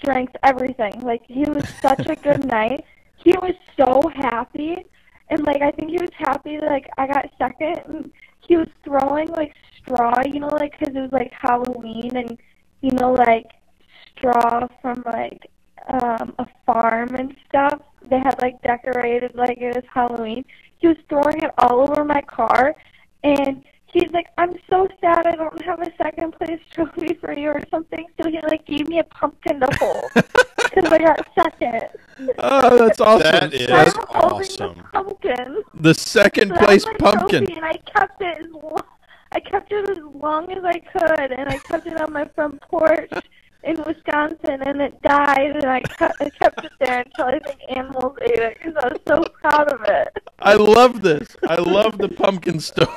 drinks, everything. He was such a good night. He was so happy, and I think he was happy that I got second. And he was throwing straw, because it was Halloween, and straw from a farm and stuff. They had decorated it was Halloween. He was throwing it all over my car, and he's like, I'm so sad I don't have a second place trophy for you or something. So he gave me a pumpkin to hold because I got second.
Oh, that's awesome.
That is
I'm holding
awesome.
the pumpkin.
The second
So that
place
was my
pumpkin.
trophy, and I kept it as long as I could, and I kept it on my front porch in Wisconsin, and it died, and I kept it there until I think animals ate it because I was so proud of it.
I love this. I love the pumpkin story.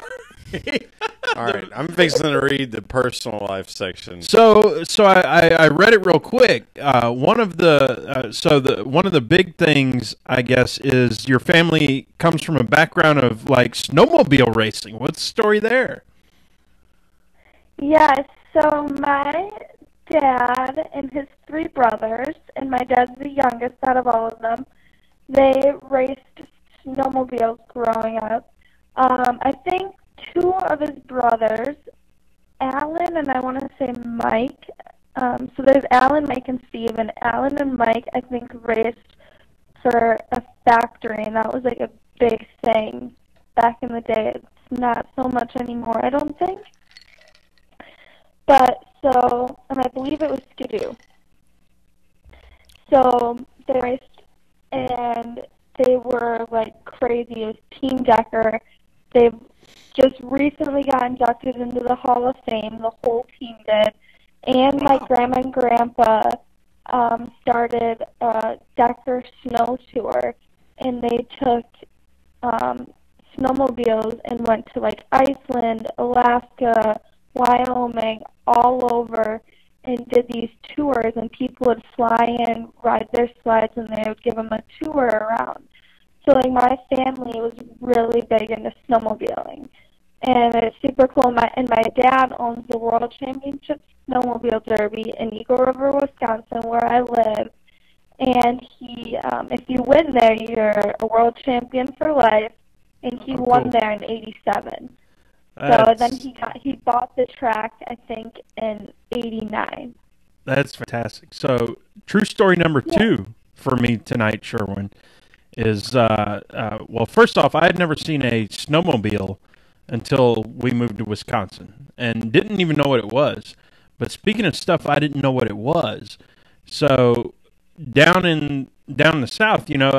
All right, I'm fixing to read the personal life section.
So I read it real quick. One of the big things, I guess, is your family comes from a background of like snowmobile racing. What's the story there?
Yeah, so my dad and his three brothers, and my dad's the youngest out of all of them, they raced snowmobiles growing up. I think two of his brothers, Alan and I want to say Mike, so there's Alan, Mike, and Steve, and Alan and Mike, I think, raced for a factory, and that was like a big thing back in the day. It's not so much anymore, I don't think. But so, and I believe it was Skidoo. So they raced, and they were like crazy. It was Team Decker. They've just recently got inducted into the Hall of Fame. The whole team did. And my grandma and grandpa started a Decker Snow Tour, and they took snowmobiles and went to like Iceland, Alaska, Wyoming, all over, and did these tours, and people would fly in, ride their sleds, and they would give them a tour around. So like my family was really big into snowmobiling, and it's super cool. My dad owns the World Championship Snowmobile Derby in Eagle River, Wisconsin, where I live. And he, if you win there, you're a world champion for life. And he won there in '87. So then he bought the track, I think, in '89.
That's fantastic. So true story number 2 for me tonight, Sherwin, is well, first off, I had never seen a snowmobile until we moved to Wisconsin, and didn't even know what it was. But speaking of stuff I didn't know what it was, so down in the South, you know,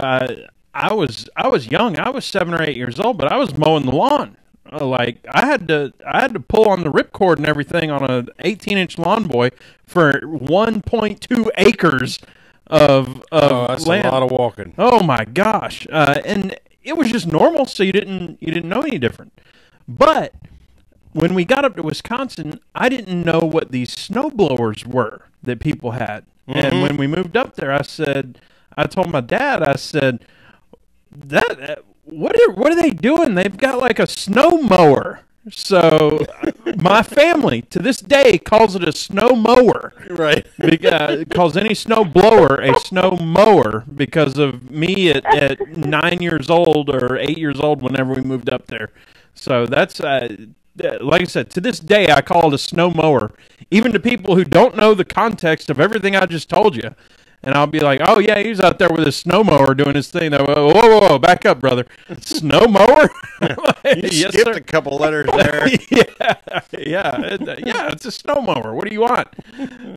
I was young. I was 7 or 8 years old, but I was mowing the lawn. Like I had to pull on the ripcord and everything on a 18-inch lawn boy for 1.2 acres of
that's
land.
a lot of walking.
Oh my gosh! And it was just normal, so you didn't know any different. But when we got up to Wisconsin, I didn't know what these snow blowers were that people had. Mm-hmm. And when we moved up there, I told my dad, I said, what are they doing? They've got like a snow mower. So my family to this day calls it a snow mower.
Right.
Calls any snow blower a snow mower because of me at 9 years old or 8 years old whenever we moved up there. So that's, like I said, to this day I call it a snow mower, even to people who don't know the context of everything I just told you. And I'll be like, oh, yeah, he's out there with his snow mower doing his thing. Whoa, back up, brother. Snow mower?
You skipped a couple letters there.
Yeah, it's a snow mower. What do you want?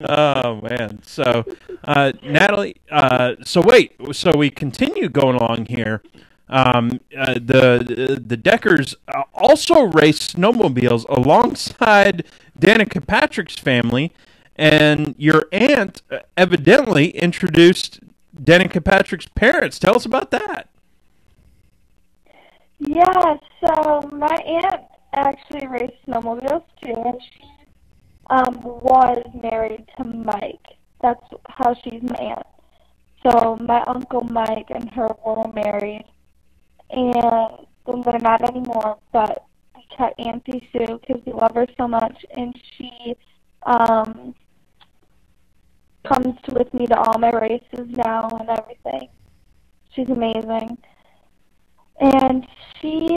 Oh, man. So, Natalie, so we continue going along here. The Deckers also race snowmobiles alongside Danica Patrick's family. And your aunt evidently introduced Danica Patrick's parents. Tell us about that.
Yeah, so my aunt actually raced snowmobiles too, and she was married to Mike. That's how she's my aunt. So my Uncle Mike and her were married, and they're not anymore, but I kept Auntie Sue because we love her so much, and she comes with me to all my races now and everything. She's amazing. And she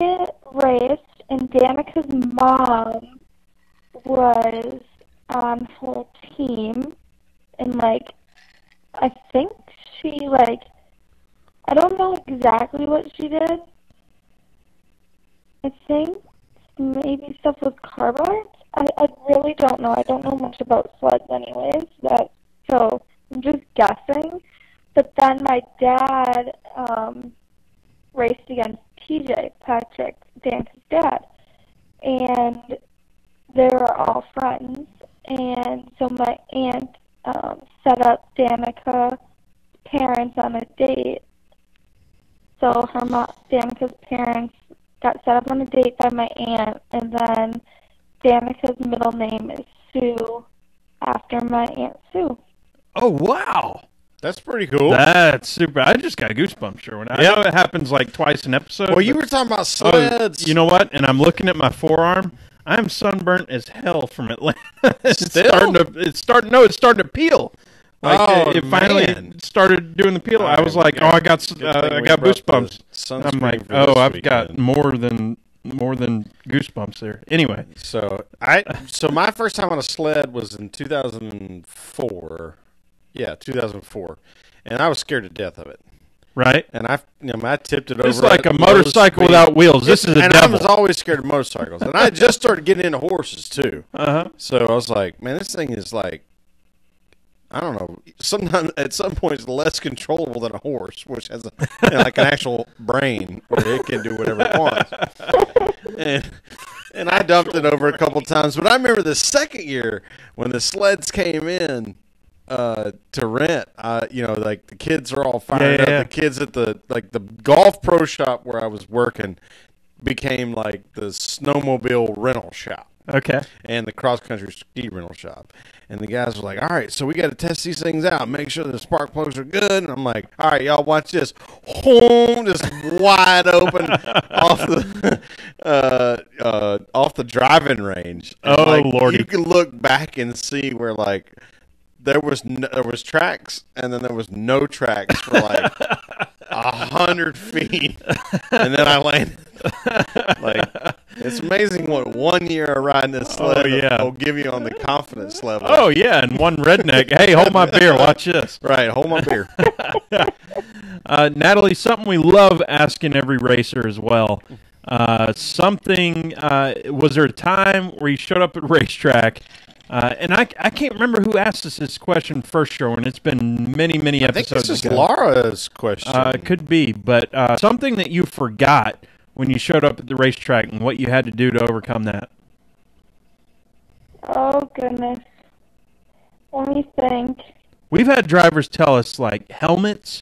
raced, and Danica's mom was on her team, and like, I think she I don't know exactly what she did. I think maybe stuff with carbides. I really don't know. I don't know much about sleds anyways, so I'm just guessing. But then my dad raced against TJ Patrick, Danica's dad, and they were all friends. And so my aunt set up Danica's parents on a date. So Danica's parents got set up on a date by my aunt, and then Danica's middle name is Sue, after my Aunt Sue.
Oh, wow.
That's pretty cool.
That's super. I just got goosebumps, Sherwin. I know it happens like twice an episode.
Well, you were talking about sleds.
You know what? And I'm looking at my forearm. I'm sunburnt as hell from Atlanta. It's starting to peel. Like, it finally started doing the peel. I was like, I got goosebumps. I'm like, I've got more than goosebumps there. Anyway,
so my first time on a sled was in 2004. Yeah, 2004, and I was scared to death of it.
Right,
and I tipped it over.
It's like a motorcycle without wheels. This is a devil.
I was always scared of motorcycles, and I just started getting into horses too. So I was like, man, this thing is like, I don't know. Sometimes at some points less controllable than a horse, which has like an actual brain where it can do whatever it wants. And I dumped it over a couple times, but I remember the second year when the sleds came in to rent. Like the kids are all fired up. The kids at the golf pro shop where I was working became like the snowmobile rental shop.
Okay.
And the cross country ski rental shop. And the guys were like, all right, so we got to test these things out, make sure the spark plugs are good. And I'm like, all right, y'all watch this. Boom, just wide open off the driving range. And
Lordy.
You can look back and see where like there was tracks, and then there was no tracks for like 100 feet, and then I landed. Like, it's amazing what 1 year of riding this sled will give you on the confidence level.
Oh yeah, and one redneck. Hey, hold my beer. Watch this.
Right, hold my beer.
Natalie, something we love asking every racer as well. Was there a time where you showed up at a racetrack? And I can't remember who asked us this question first, Sherwin. It's been many episodes.
I think this is Laura's question.
It could be, but something that you forgot when you showed up at the racetrack and what you had to do to overcome that.
Oh, goodness. Let me think.
We've had drivers tell us, like, helmets,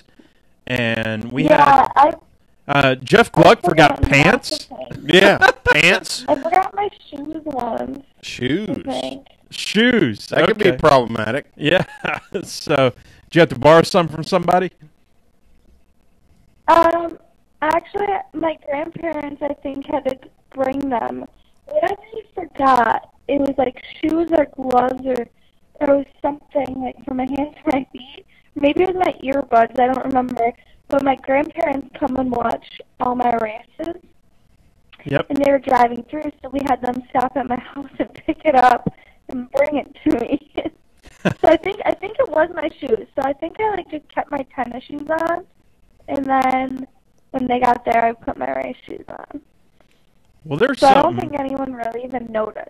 and we had... Jeff Gluck forgot pants.
Yeah, pants.
I forgot my shoes once.
Shoes.
That could be problematic.
Yeah. So, did you have to borrow some from somebody?
Actually, my grandparents, I think, had to bring them. Whatever I forgot, it was like shoes or gloves or there was something like for my hands or my feet. Maybe it was my earbuds. I don't remember. But my grandparents come and watch all my races.
Yep.
And they were driving through, so we had them stop at my house and pick it up and bring it to me. So I think it was my shoes. So I think I just kept my tennis shoes on, and then when they got there, I put my race shoes on.
Well,
I don't think anyone really even noticed.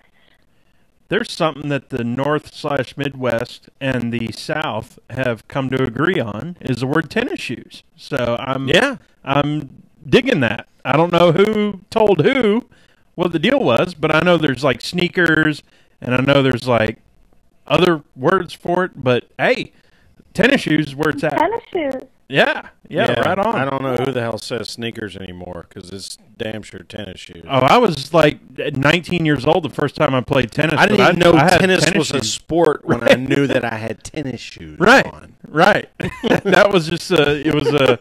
There's something that the North/Midwest and the South have come to agree on is the word tennis shoes. So I'm digging that. I don't know who told who what the deal was, but I know there's like sneakers, and I know there's like other words for it. But hey, tennis shoes is where it's at.
Tennis shoes.
Yeah, right on.
I don't know who the hell says sneakers anymore because it's damn sure tennis shoes.
Oh, I was like 19 years old the first time I played tennis.
I didn't even know tennis was
shoes.
A sport when I knew that I had tennis shoes on.
Right. That was just it was a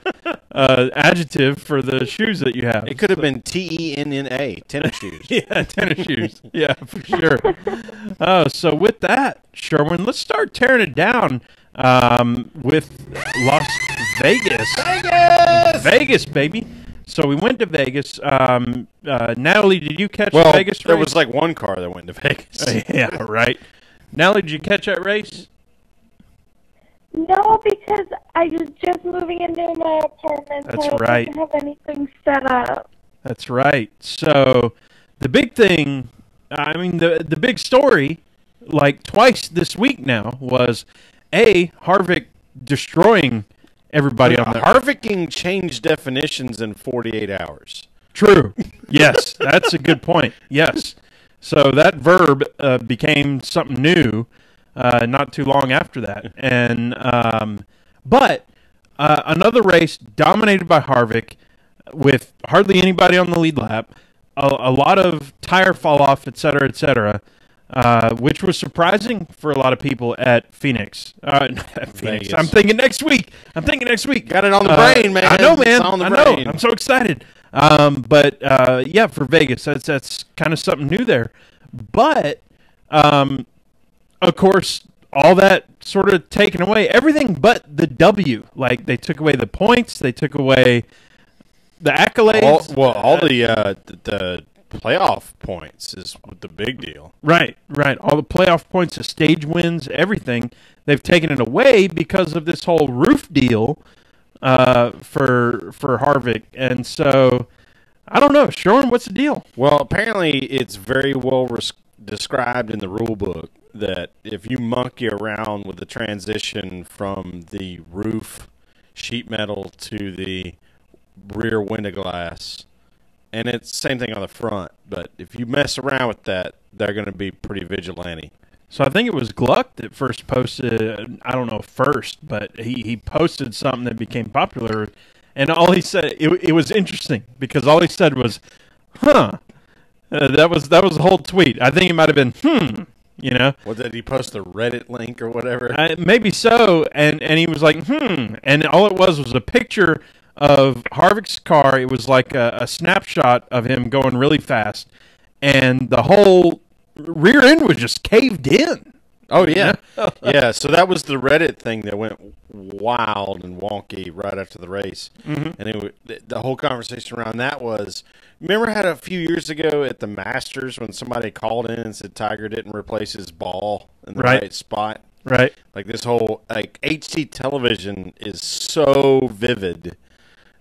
adjective for the shoes that you have.
It could have been TENNA, tennis shoes.
Yeah, tennis shoes. Yeah, for sure. So with that, Sherwin, let's start tearing it down with Las Vegas. Vegas, baby. So we went to Vegas. Natalie, did you catch the Vegas race?
There was like one car that went to Vegas.
Yeah, right. Natalie, did you catch that race?
No, because I was just moving into my apartment,
That's
so
right.
I didn't have anything set up.
That's right. So the big thing, I mean, the big story, like twice this week now, was Harvick destroying everybody on that.
Harvicking changed definitions in 48 hours.
True. Yes, that's a good point. Yes. So that verb became something new not too long after that. And but another race dominated by Harvick. with hardly anybody on the lead lap, a lot of tire fall off, et cetera, which was surprising for a lot of people at Phoenix. Phoenix. I'm thinking next week.
Got it on the brain, man.
I know, man.
It's on the
I know.
brain.
I'm so excited. But for Vegas, that's kind of something new there. But, of course, all that sort of taken away, everything but the W. Like, they took away the points, they took away the accolades.
All the playoff points is the big deal.
Right. All the playoff points, the stage wins, everything. They've taken it away because of this whole roof deal for Harvick. And so, I don't know. Sherwin, what's the deal?
Well, apparently it's very well described in the rule book that if you monkey around with the transition from the roof sheet metal to the rear window glass, and it's the same thing on the front, but if you mess around with that, they're going to be pretty vigilante.
So I think it was Gluck that first posted, I don't know first, but he posted something that became popular, and all he said, it was interesting, because all he said was, that was the whole tweet. I think it might have been,
Was that he posted a Reddit link or whatever?
Maybe so, and he was like, and all it was a picture of Harvick's car. It was like a snapshot of him going really fast, and the whole rear end was just caved in.
Oh, yeah. Yeah, so that was the Reddit thing that went wild and wonky right after the race.
Mm-hmm.
And the whole conversation around that was, remember how a few years ago at the Masters when somebody called in and said Tiger didn't replace his ball in the right spot?
Right.
Like this whole, HT television is so vivid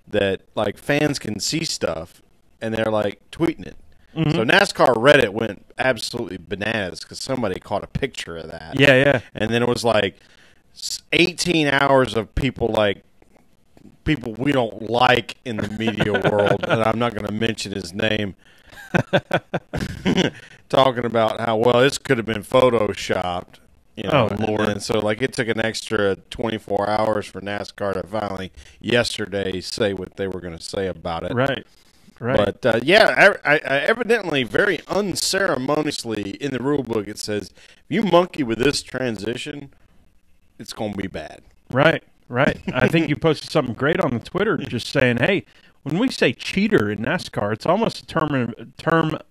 that, fans can see stuff and they're, tweeting it.
Mm-hmm.
So NASCAR Reddit went absolutely bananas because somebody caught a picture of that.
Yeah.
And then it was 18 hours of people we don't like in the media world, and I'm not going to mention his name, talking about how, this could have been photoshopped.
Oh, Lord.
And so, it took an extra 24 hours for NASCAR to finally, yesterday, say what they were going to say about it.
Right.
But, I evidently, very unceremoniously in the rule book, it says, if you monkey with this transition, it's going to be bad.
Right. I think you posted something great on the Twitter just saying, hey, when we say cheater in NASCAR, it's almost a term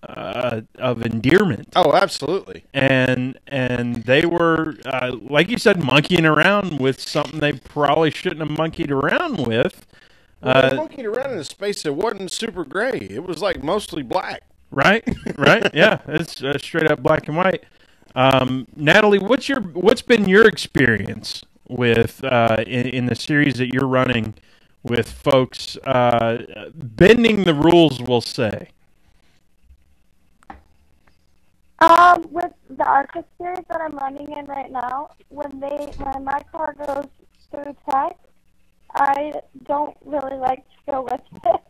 of endearment.
Oh, absolutely.
And they were, like you said, monkeying around with something they probably shouldn't have monkeyed around with.
They monkeyed around in a space that wasn't super gray. It was mostly black.
Right. Yeah, it's straight up black and white. Natalie, what's been your experience with in the series that you're running with folks bending the rules, we'll say?
With the ARCA Series that I'm running in right now, when my car goes through tech, I don't really like to go with it.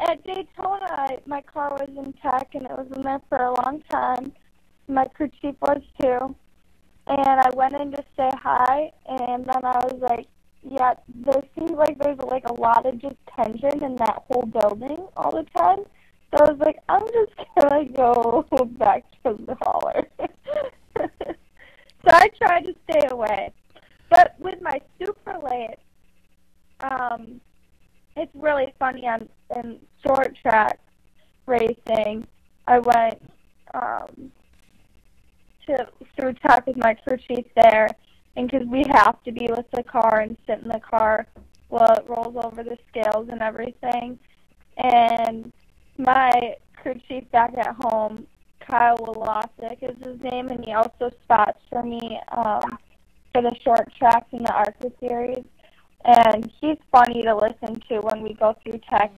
At Daytona, my car was in tech, and it was in there for a long time. My crew chief was too. And I went in to say hi, and then I was like, yeah, there seems like there's a lot of just tension in that whole building all the time. So I was like, I'm just going to go back to the hauler. So I tried to stay away. But with my super late, it's really funny in short track racing. I went through tech with my crew chief there, and because we have to be with the car and sit in the car while it rolls over the scales and everything. And my crew chief back at home, Kyle Wolosik is his name, and he also spots for me for the short tracks in the ARCA Series. And he's funny to listen to when we go through tech.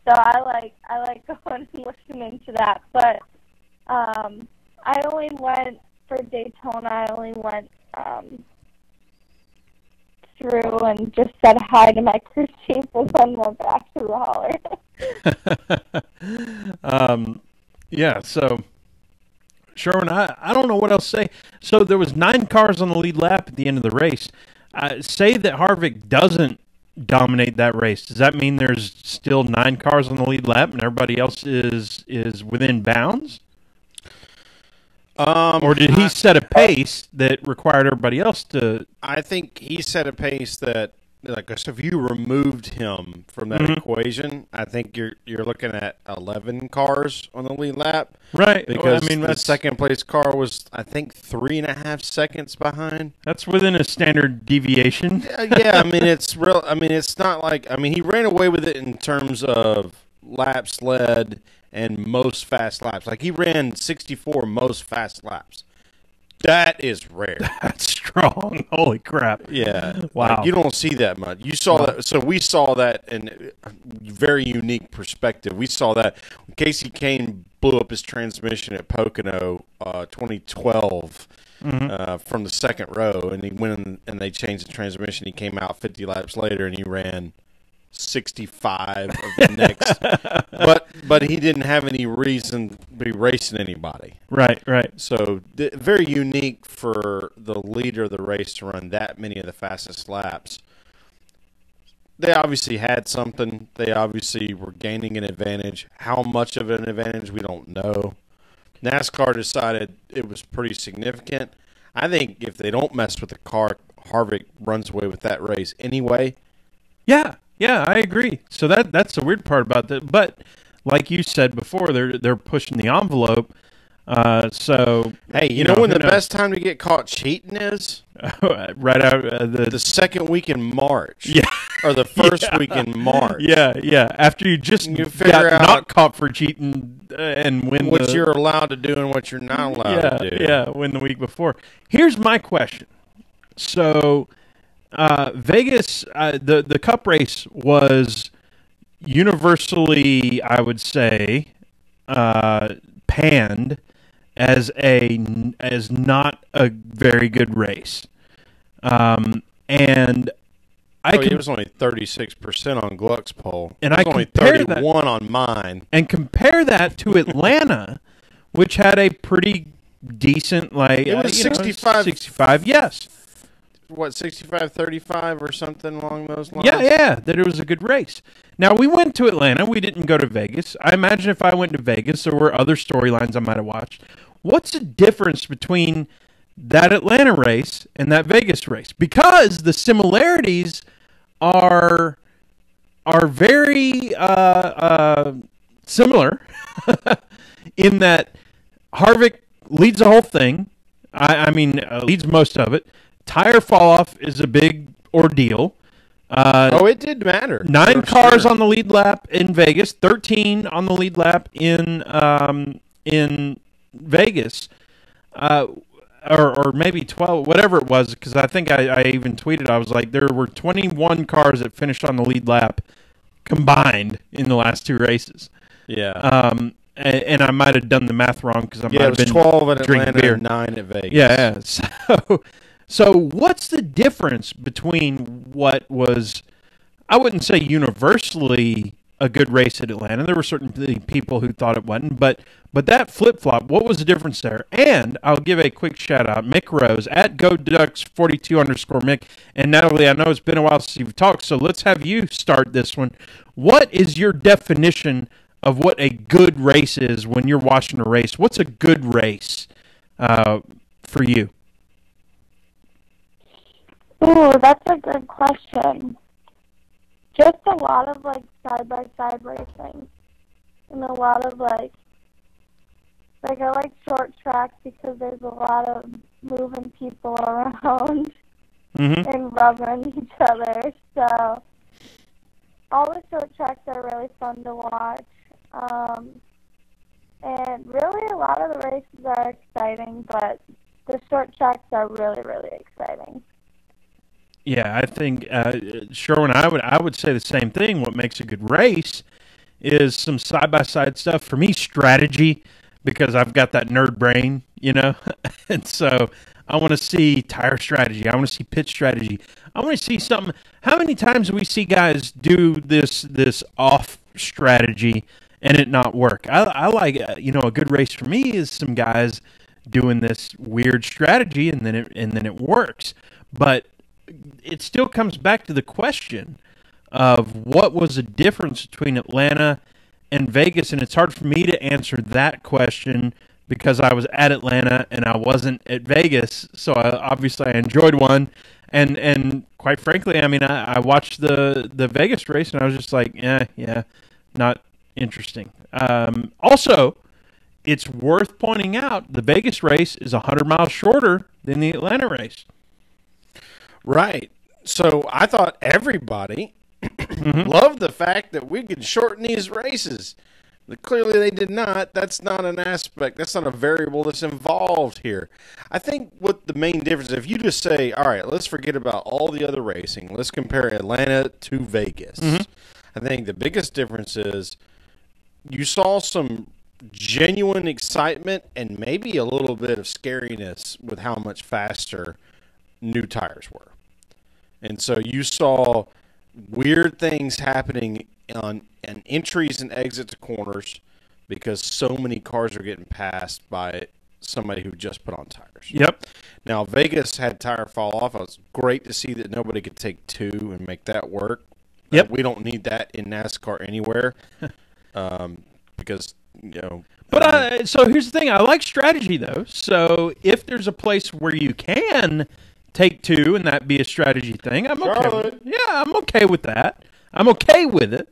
So I like going and listening to that. But I only went for Daytona. I only went through and just said hi to my crew chief and then went back to the hauler.
Yeah, so Sherwin, I don't know what else to say. So there was 9 cars on the lead lap at the end of the race. Say that Harvick doesn't dominate that race? Does that mean there's still 9 cars on the lead lap and everybody else is within bounds? Or did he set a pace that required everybody else to?
I think he set a pace that, like, so if you removed him from that equation, I think you're looking at 11 cars on the lead lap,
Right.
Because
I mean,
the second place car was, I think, 3.5 seconds behind.
that's within a standard deviation.
Yeah, I mean, it's real. I mean, it's not like, I mean, he ran away with it in terms of laps led and most fast laps. Like, he ran 64 most fast laps. That is rare.
That's strong. Holy crap.
Yeah.
Wow.
Like, you don't see that much. You saw that. So we saw that in a very unique perspective. We saw that when Casey Kane blew up his transmission at Pocono 2012 from the second row, and he went in, and they changed the transmission. He came out 50 laps later, and he ran 65 of the next. But he didn't have any reason to be racing anybody.
Right.
So very unique for the leader of the race to run that many of the fastest laps. They obviously had something. They obviously were gaining an advantage. How much of an advantage, we don't know. NASCAR decided it was pretty significant. I think if they don't mess with the car, Harvick runs away with that race anyway.
Yeah, I agree. So that's the weird part about that. But like you said before, they're pushing the envelope. So
hey, you know when the best time to get caught cheating is?
Right out
the second week in March.
Yeah.
Or the first week in March.
Yeah. After you just got not caught for cheating and win
what you're allowed to do and what you're not allowed to do.
Yeah, win the week before. Here's my question. So Vegas, the Cup race was universally, I would say, panned as not a very good race, and
it was only 36% on Gluck's poll.
And
it was
I
only
compare
31 on mine.
And compare that to Atlanta, which had a pretty decent, like,
it was 65.
65, yes.
What, 65-35 or something along those lines?
Yeah, that it was a good race. Now, we went to Atlanta. We didn't go to Vegas. I imagine if I went to Vegas, there were other storylines I might have watched. What's the difference between that Atlanta race and that Vegas race? Because the similarities are very similar in that Harvick leads the whole thing. I mean, leads most of it. Tire fall off is a big ordeal.
It did matter.
9 cars on the lead lap in Vegas, 13 on the lead lap in Vegas, or maybe 12, whatever it was, because I think I even tweeted, I was like, there were 21 cars that finished on the lead lap combined in the last 2 races.
Yeah.
And I might have done the math wrong because I might have been
12 at
drinking
Atlanta
beer.
and 9 at Vegas.
Yeah. So what's the difference between what was, I wouldn't say universally a good race at Atlanta. There were certainly people who thought it wasn't, but that flip-flop, what was the difference there? And I'll give a quick shout-out. Mick Rose, at GoDucks42_Mick. And Natalie, I know it's been a while since you've talked, so let's have you start this one. What is your definition of what a good race is when you're watching a race? What's a good race for you?
Ooh, that's a good question. Just a lot of, like, side-by-side racing. And a lot of, like, I like short tracks because there's a lot of moving people around and rubbing each other. So, all the short tracks are really fun to watch. And really a lot of the races are exciting, but the short tracks are really, really exciting.
Yeah, I think Sherwin, I would say the same thing. What makes a good race is some side-by-side stuff. For me, strategy, because I've got that nerd brain, and so I want to see tire strategy. I want to see pit strategy. I want to see something. How many times do we see guys do this off strategy and it not work? I like, a good race for me is some guys doing this weird strategy and then it works. But it still comes back to the question of what was the difference between Atlanta and Vegas, and it's hard for me to answer that question because I was at Atlanta and I wasn't at Vegas, so obviously I enjoyed one. And quite frankly, I mean, I watched the Vegas race and I was just like, yeah, not interesting. Also, it's worth pointing out the Vegas race is 100 miles shorter than the Atlanta race.
Right. So I thought everybody loved the fact that we could shorten these races. But clearly they did not. That's not an aspect. That's not a variable that's involved here. I think what the main difference is, if you just say, all right, let's forget about all the other racing. Let's compare Atlanta to Vegas. I think the biggest difference is you saw some genuine excitement and maybe a little bit of scariness with how much faster new tires were. And so you saw weird things happening on entries and exits to corners because so many cars are getting passed by somebody who just put on tires.
Yep.
Now, Vegas had tire fall off. It was great to see that nobody could take two and make that work.
Yep.
We don't need that in NASCAR anywhere because,
But so here's the thing. I like strategy, though. So if there's a place where you can take two and that be a strategy thing, I'm okay. I'm okay with that. I'm okay with it.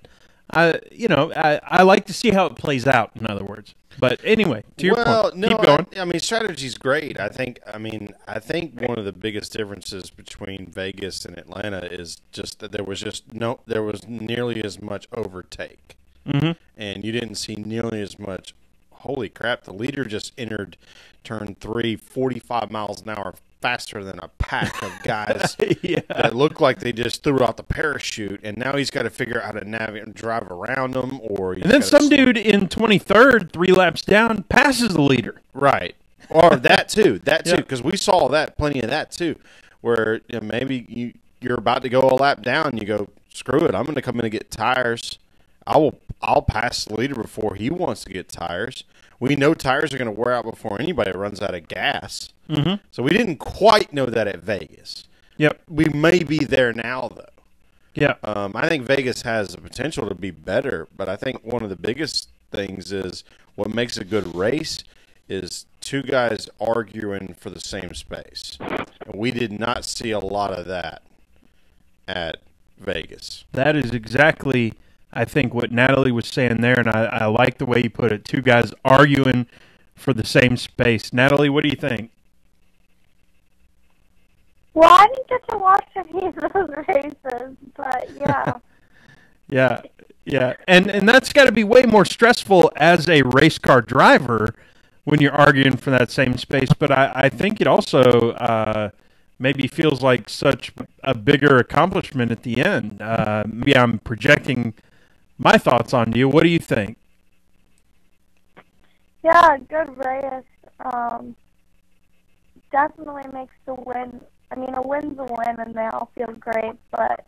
I like to see how it plays out, in other words. But anyway, to your point, keep going.
I mean, strategy's great. I think one of the biggest differences between Vegas and Atlanta is just that there was nearly as much overtake. And you didn't see nearly as much, holy crap, the leader just entered turn 3, 45 miles an hour faster than a pack of guys that look like they just threw out the parachute, and now he's got to figure out how to navigate and drive around them. And
then some dude in 23rd, 3 laps down, passes the leader.
Right. Or that too, because we saw plenty of that too, where maybe you're about to go a lap down, you go, screw it, I'm going to come in and get tires. I'll pass the leader before he wants to get tires. We know tires are going to wear out before anybody runs out of gas. So we didn't quite know that at Vegas.
Yep.
We may be there now, though.
Yeah.
I think Vegas has the potential to be better, but I think one of the biggest things is what makes a good race is two guys arguing for the same space. And we did not see a lot of that at Vegas.
That is exactly, I think, what Natalie was saying there, and I like the way you put it. Two guys arguing for the same space. Natalie, what do you think?
Well, I didn't get to watch any of those races, but yeah.
Yeah. And that's got to be way more stressful as a race car driver when you're arguing for that same space. But I think it also maybe feels like such a bigger accomplishment at the end. I'm projecting my thoughts on you. What do you think?
Yeah, good race. Definitely makes the win. I mean, a win's a win, and they all feel great, but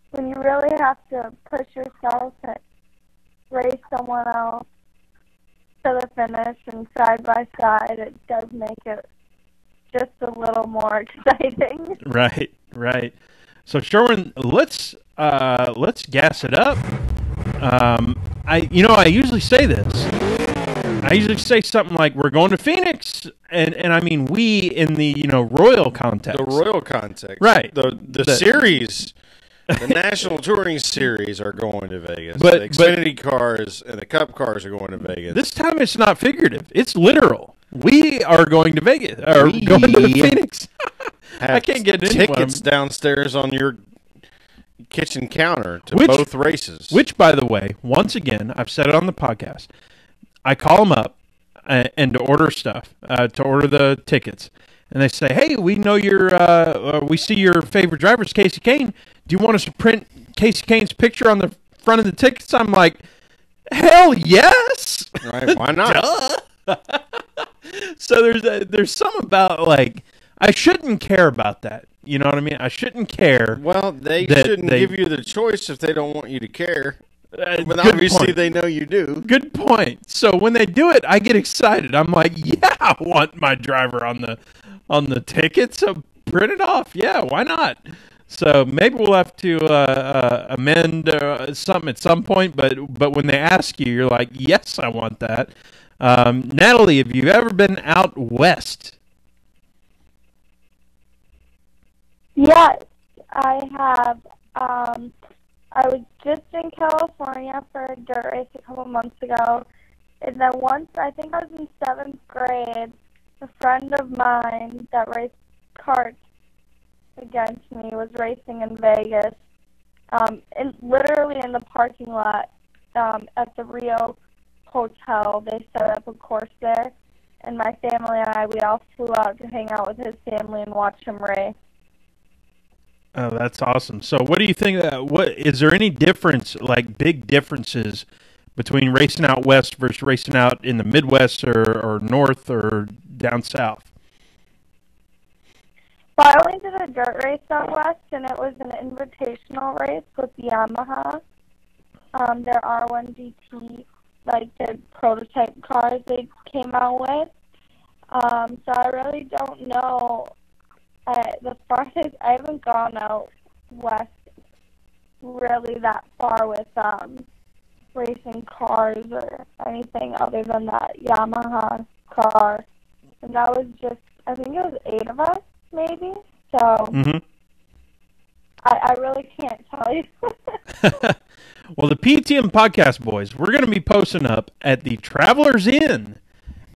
when you really have to push yourself and race someone else to the finish and side by side, it does make it just a little more exciting.
Right. So Sherwin, let's gas it up. I usually say this. I usually say something like, we're going to Phoenix, and I mean we in the royal context.
The royal context,
right?
The series, the National Touring Series are going to Vegas. The Xfinity cars and the Cup cars are going to Vegas.
This time it's not figurative; it's literal. We are going to Vegas, or going to Phoenix. I can't get into
tickets downstairs on your kitchen counter to both races.
Which, by the way, once again, I've said it on the podcast. I call them up and to order stuff, to order the tickets. And they say, hey, we know we see your favorite driver is Casey Kane. Do you want us to print Casey Kane's picture on the front of the tickets? I'm like, hell yes.
Right, why not?
So there's something about, like, I shouldn't care about that. You know what I mean? I shouldn't care.
Well, they shouldn't give you the choice if they don't want you to care. But obviously they know you do.
Good point. So when they do it, I get excited. I'm like, yeah, I want my driver on the ticket, so print it off. Yeah, why not? So maybe we'll have to amend something at some point. But when they ask you, you're like, yes, I want that. Natalie, have you ever been out west?
Yes, I have. I was just in California for a dirt race a couple months ago. And then once, I think I was in 7th grade, a friend of mine that raced karts against me was racing in Vegas. Literally in the parking lot at the Rio Hotel, they set up a course there. And my family and I, we all flew out to hang out with his family and watch him race.
Oh, that's awesome. So what do you think, what is there any difference, like big differences between racing out west versus racing out in the Midwest or north or down south?
Well, I only did a dirt race out west, and it was an invitational race with Yamaha. Their R1GT, like the prototype cars they came out with. So I really don't know. The farthest, I haven't gone out west really that far with racing cars or anything other than that Yamaha car. And that was just, I think it was 8 of us, maybe. So I really can't tell you.
Well, the PTM Podcast Boys, we're going to be posting up at the Travelers Inn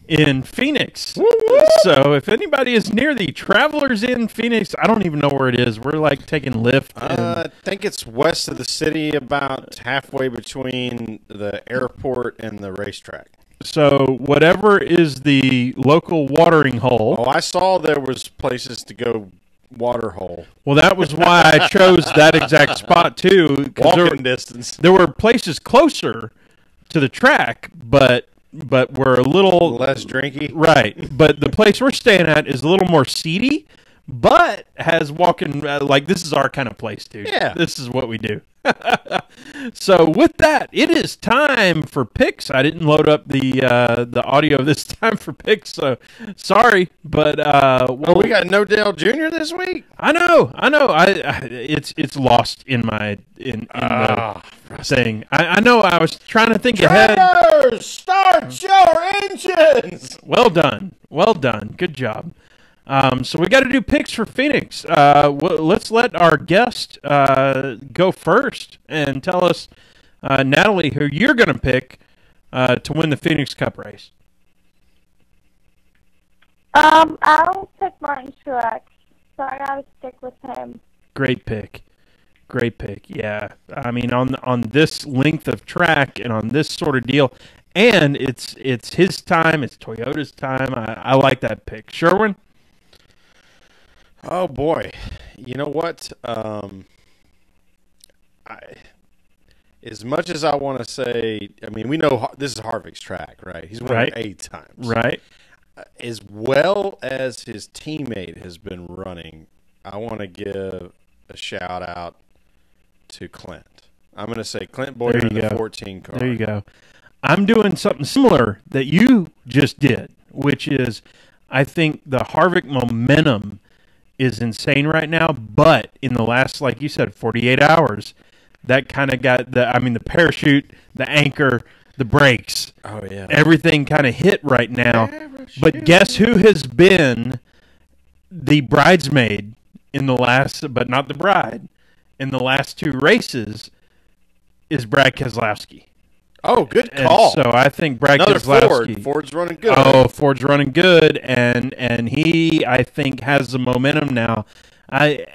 in Phoenix. Woo-woo! So if anybody is near the Travelers Inn Phoenix, I don't even know where it is. We're like taking Lyft.
I think it's west of the city, about halfway between the airport and the racetrack.
So whatever is the local watering hole.
Oh, I saw there was places to go water hole.
Well, that was why I chose that exact spot too.
Walking distance.
There were places closer to the track, but we're a little
less drinky.
Right. But the place we're staying at is a little more seedy, but has walking, like this is our kind of place, dude.
Yeah.
This is what we do. So with that, it is time for picks. I didn't load up the audio this time for picks, so sorry. But
we got No Dale Jr. this week.
I know. It's lost in my the thing. I know. I was trying to think ahead.
Start your engines.
Well done. Good job. So we got to do picks for Phoenix. Let's let our guest go first and tell us, Natalie, who you're going to pick to win the Phoenix Cup race.
I'll pick Martin Truex, so I got to stick with him.
Great pick. Yeah, I mean on this length of track and on this sort of deal, and it's his time. It's Toyota's time. I like that pick. Sherwin.
Oh boy, you know what? As much as I want to say, I mean, we know this is Harvick's track, right? He's won 8 times,
right?
As well as his teammate has been running, I want to give a shout out to Clint. I'm going to say Clint Boyer in the 14 car.
There you go. I'm doing something similar that you just did, which is I think the Harvick momentum is insane right now, but in the last, like you said, 48 hours, that kind of got the parachute, the anchor, the brakes.
Oh, yeah.
Everything kind of hit right now. Parachute. But guess who has been the bridesmaid in the last, but not the bride, in the last 2 races is Brad Keselowski.
Oh, good call.
And so I think Brad Keselowski.
Ford's running good.
Oh, Ford's running good, and he, I think, has the momentum now. I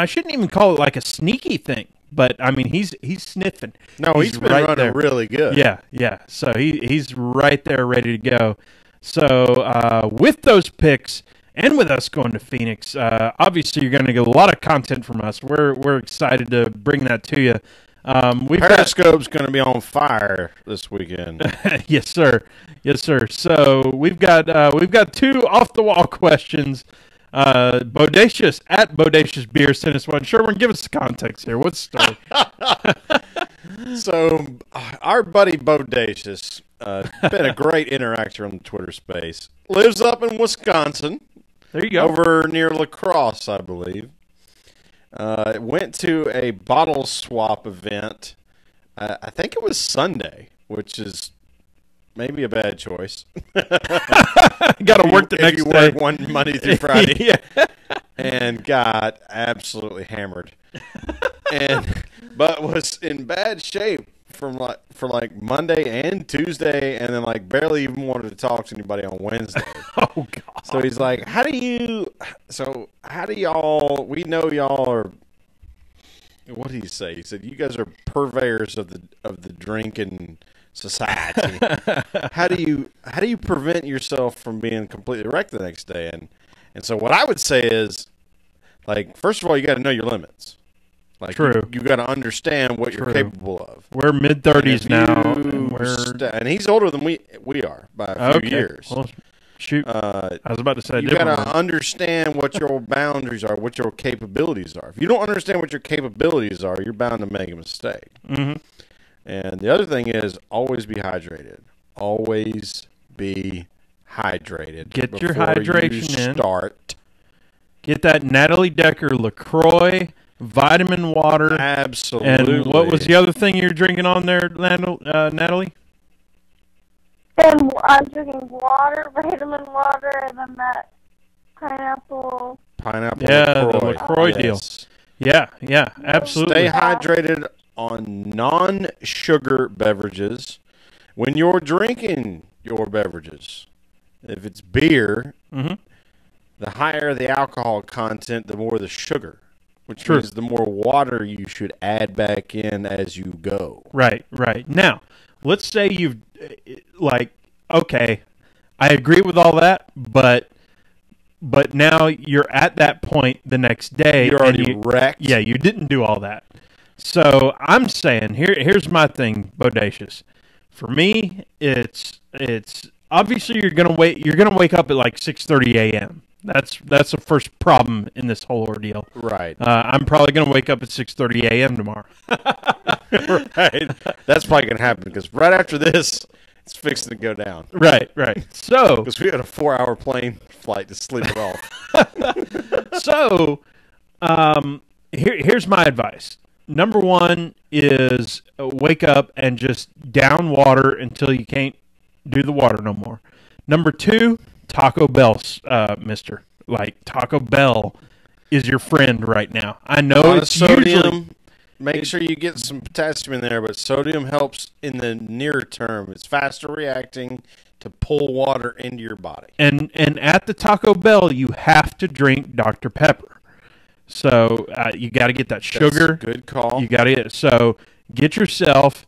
shouldn't even call it like a sneaky thing, but I mean he's sniffing.
No, he's been running there. Really good.
Yeah. So he's right there, ready to go. So with those picks and with us going to Phoenix, obviously you're going to get a lot of content from us. We're excited to bring that to you.
Periscope's going to be on fire this weekend.
Yes, sir. So we've got 2 off the wall questions. Bodacious at Bodacious Beer sent us one. Sherwin, give us the context here. What's the story?
So our buddy Bodacious, been a great interactor on the Twitter space. Lives up in Wisconsin.
There you go.
Over near La Crosse, I believe. Went to a bottle swap event. I think it was Sunday, which is maybe a bad choice.
Got to work the next
you
day.
work one Monday through Friday.
Yeah.
And got absolutely hammered. But was in bad shape for like Monday and Tuesday, and then like barely even wanted to talk to anybody on Wednesday.
Oh God.
So he's like, how do y'all, we know y'all are, what did he say? He said, you guys are purveyors of the drinking society. How do you prevent yourself from being completely wrecked the next day? And so what I would say is, like, first of all, you got to know your limits. Like,
True.
You got to understand what you're capable of.
We're mid-30s now.
And he's older than we are by a few years.
Well, shoot. I was about to say
you got to understand what your boundaries are, what your capabilities are. If you don't understand what your capabilities are, you're bound to make a mistake.
Mm-hmm.
And the other thing is, always be hydrated. Always be hydrated.
Get your hydration in.
Start.
Get that Natalie Decker LaCroix vitamin water.
Absolutely.
And what was the other thing you're drinking on there, Natalie?
And I'm drinking water, vitamin water, and then that pineapple.
Yeah,
LaCroix.
the LaCroix deal. Yeah, absolutely.
Stay hydrated on non-sugar beverages. When you're drinking your beverages, if it's beer, the higher the alcohol content, the more the sugar, which means the more water you should add back in as you go.
Right. Now, let's say you've, okay, I agree with all that, but now you're at that point the next day.
You're already wrecked.
Yeah, you didn't do all that. So I'm saying, here's my thing, Bodacious. For me, it's obviously you're gonna wake up at like 6:30 a.m. That's the first problem in this whole ordeal.
Right.
I'm probably gonna wake up at 6:30 a.m. tomorrow.
Right. That's probably gonna happen because right after this, it's fixing to go down.
Right. So
because we had a 4-hour plane flight to sleep it off.
So, here's my advice. Number one is wake up and just down water until you can't do the water no more. Number two, Taco Bell, mister. Like, Taco Bell is your friend right now. I know it's
sodium.
usually...
Make sure you get some potassium in there, but sodium helps in the near term. It's faster reacting to pull water into your body.
And at the Taco Bell, you have to drink Dr. Pepper. So you got to get that sugar.
That's a good call.
You got to get yourself.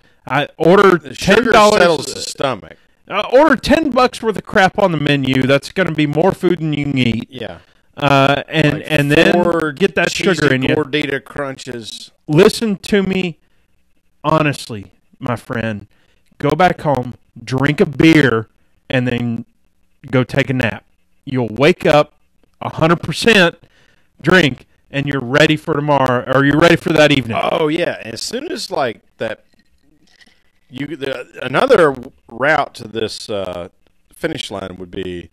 Order $10.
Sugar settles the stomach.
Order $10 worth of crap on the menu. That's going to be more food than you can eat.
Yeah.
And then get that sugar in you.
Gordita crunches.
Listen to me honestly, my friend. Go back home, drink a beer, and then go take a nap. You'll wake up 100% drink, and you're ready for tomorrow, or you're ready for that evening.
Oh yeah! As soon as like that, another route to this finish line would be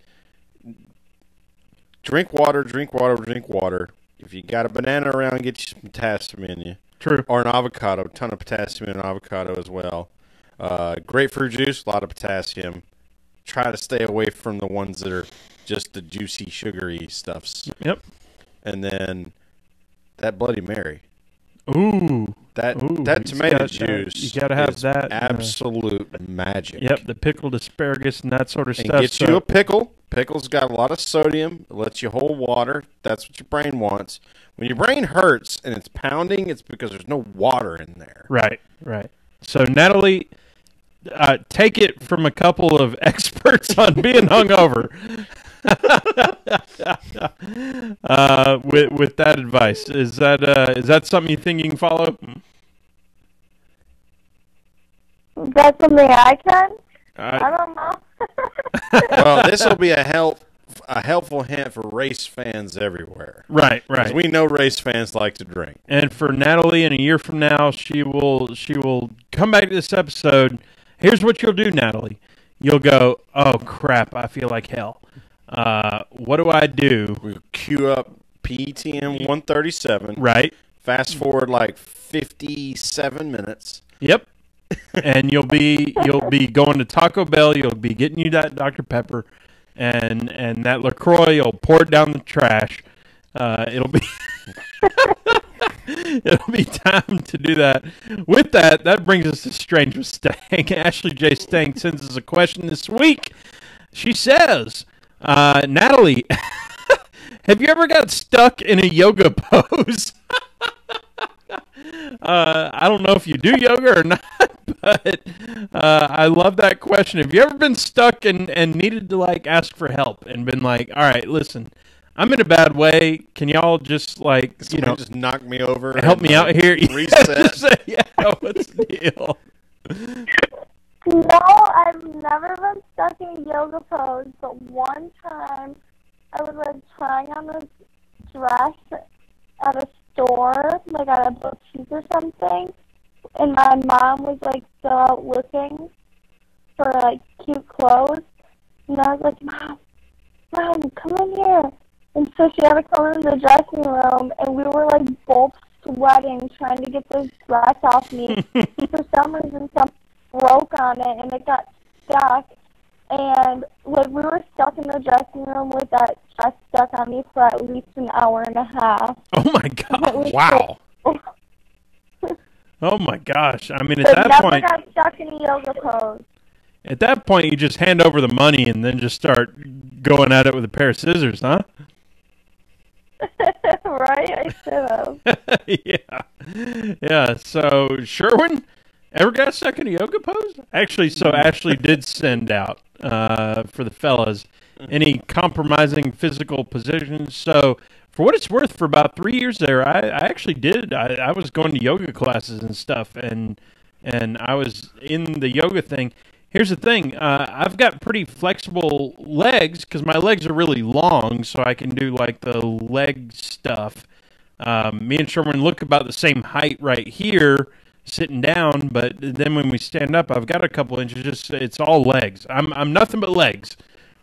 drink water. If you got a banana around, get you some potassium in you.
True.
Or an avocado, a ton of potassium in an avocado as well. Grapefruit juice, a lot of potassium. Try to stay away from the ones that are just the juicy, sugary stuffs.
Yep.
And then that Bloody Mary.
Ooh.
That tomato juice.
You got to have that.
Absolute magic.
Yep, the pickled asparagus and that sort of
and
stuff.
Get you a pickle. Pickle's got a lot of sodium. It lets you hold water. That's what your brain wants. When your brain hurts and it's pounding, it's because there's no water in there.
Right. So, Natalie, take it from a couple of experts on being hungover. With that advice, is that something you think you can follow?
That's something I can? I don't know.
Well, this will be a helpful hint for race fans everywhere.
Right.
Because we know race fans like to drink.
And for Natalie, in a year from now, she will come back to this episode. Here's what you'll do, Natalie. You'll go, oh crap, I feel like hell. What do I do?
We'll queue up PETM 137.
Right.
Fast forward like 57 minutes.
Yep. And you'll be going to Taco Bell. You'll be getting you that Dr. Pepper, and that LaCroix. You'll pour it down the trash. It'll be it'll be time to do that. With that brings us to Strange with Stank. Ashley J. Stank sends us a question this week. She says, Natalie, have you ever got stuck in a yoga pose? I don't know if you do yoga or not, but I love that question. Have you ever been stuck and needed to like ask for help and been like, all right, listen, I'm in a bad way. Can y'all just like,
just knock me over,
help me out here?
Reset.
Yeah, what's the deal?
No, I've never been stuck in a yoga pose, but one time I was like trying on this dress at a store, like at a boutique or something, and my mom was like still out looking for like cute clothes, and I was like, Mom, come in here. And so she had to come in the dressing room, and we were like both sweating trying to get this dress off me. For some reason, something broke on it, and it got stuck. And like we were stuck in the dressing room with that dress stuck on me for at least an hour and a half.
Oh my God! Wow. Oh my gosh! I mean, at
But
that
never
point,
got stuck in a yoga pose.
at that point, you just hand over the money and then just start going at it with a pair of scissors, huh?
Right? I should have.
Yeah. So Sherwin, ever got stuck in a yoga pose? Actually, so Ashley did send out for the fellas any compromising physical positions. So for what it's worth, for about 3 years there, I actually did. I was going to yoga classes and stuff, and I was in the yoga thing. Here's the thing. I've got pretty flexible legs because my legs are really long, so I can do like the leg stuff. Me and Sherman look about the same height right here, sitting down, but then when we stand up, I've got a couple inches. It's all legs. I'm nothing but legs,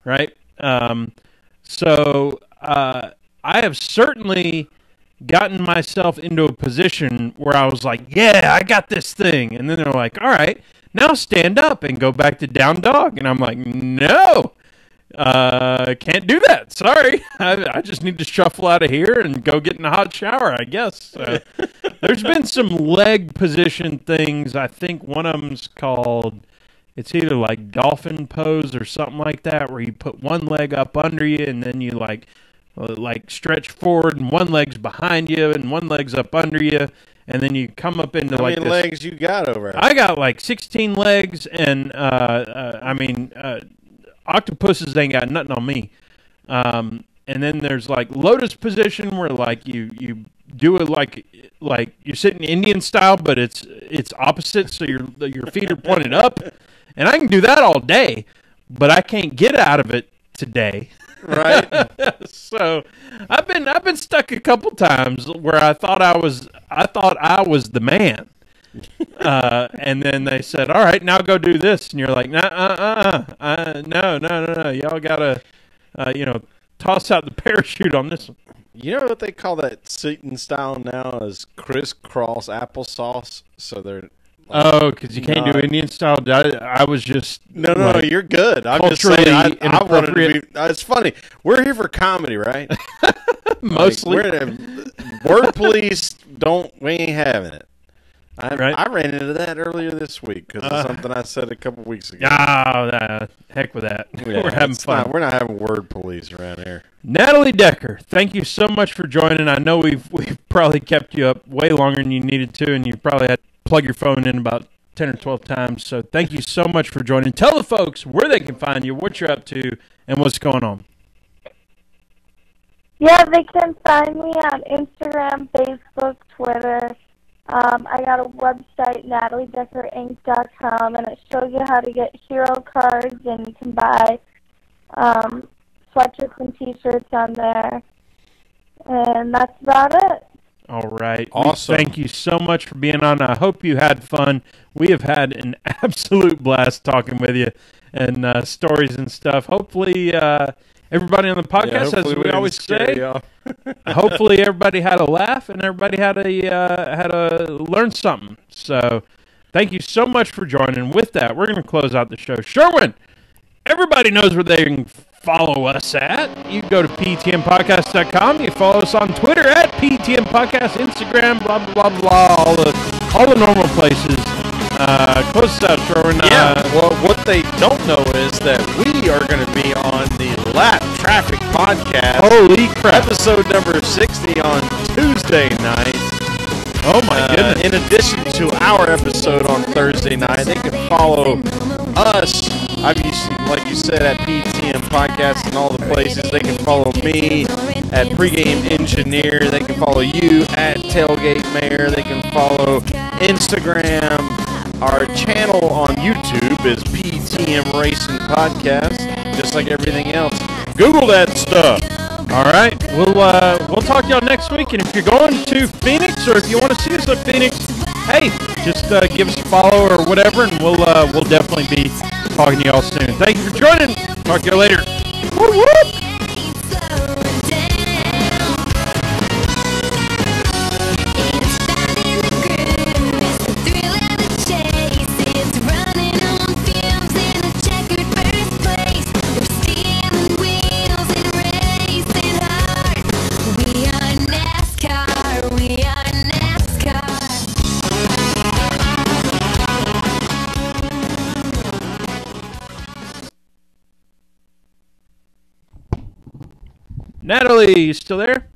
right? So I have certainly gotten myself into a position where I was like, yeah, I got this thing. And then they're like, all right, now stand up and go back to down dog. And I'm like, no, can't do that. Sorry. I just need to shuffle out of here and go get in a hot shower, I guess. There's been some leg position things. I think one of them's called, it's either like dolphin pose or something like that, where you put one leg up under you and then you like stretch forward and one leg's behind you and one leg's up under you. And then you come up into
How
like
many
this.
legs you got over there?
I got like 16 legs, and octopuses ain't got nothing on me. And then there's like lotus position, where like you do it like you're sitting Indian style, but it's opposite, so your feet are pointed up. And I can do that all day, but I can't get out of it today.
Right.
So I've been stuck a couple times where I thought I was the man. And then they said, all right, now go do this. And you're like, no. Y'all gotta, toss out the parachute on this one.
You know what they call that seating style now is crisscross applesauce? So they're
Oh, because you can't do Indian style. I was just
no. You're good. I'm just saying. I wanted to be. It's funny. We're here for comedy, right?
Mostly.
Word police we ain't having it.
Right.
I ran into that earlier this week because of something I said a couple weeks ago.
Heck with that.
Yeah,
We're having fun.
We're not having word police around here.
Natalie Decker, thank you so much for joining. I know we've probably kept you up way longer than you needed to, and you probably had to plug your phone in about 10 or 12 times. So thank you so much for joining. Tell the folks where they can find you, what you're up to, and what's going on.
Yeah, they can find me on Instagram, Facebook, Twitter. I got a website, NatalieDeckerInc.com, and it shows you how to get hero cards, and you can buy sweatshirts and T-shirts on there. And that's about it.
All right.
Awesome.
Thank you so much for being on. I hope you had fun. We have had an absolute blast talking with you and stories and stuff. Hopefully everybody on the podcast, as we always say. Hopefully, everybody had a laugh and everybody had a learn something. So, thank you so much for joining. With that, we're going to close out the show. Sherwin, everybody knows where they can follow us at. You can go to ptmpodcast.com. You follow us on Twitter at ptmpodcast, Instagram, blah, blah, blah, blah, all the normal places. Close us out, Sherwin.
Well, what they don't know is that we are going to be on the Lap Traffic Podcast.
Holy crap.
Episode number 60 on Tuesday night.
Oh, my goodness.
In addition to our episode on Thursday night, they can follow us, obviously, like you said, at PTM Podcast and all the places. They can follow me at Pregame Engineer. They can follow you at Tailgate Mayor. They can follow Instagram. Our channel on YouTube is PTM Racing Podcast, just like everything else. Google that stuff.
All right, we'll talk to y'all next week. And if you're going to Phoenix, or if you want to see us at Phoenix, hey, just give us a follow or whatever, and we'll definitely be talking to y'all soon. Thank you for joining. Talk to you later. Whoop, whoop. Natalie, you still there?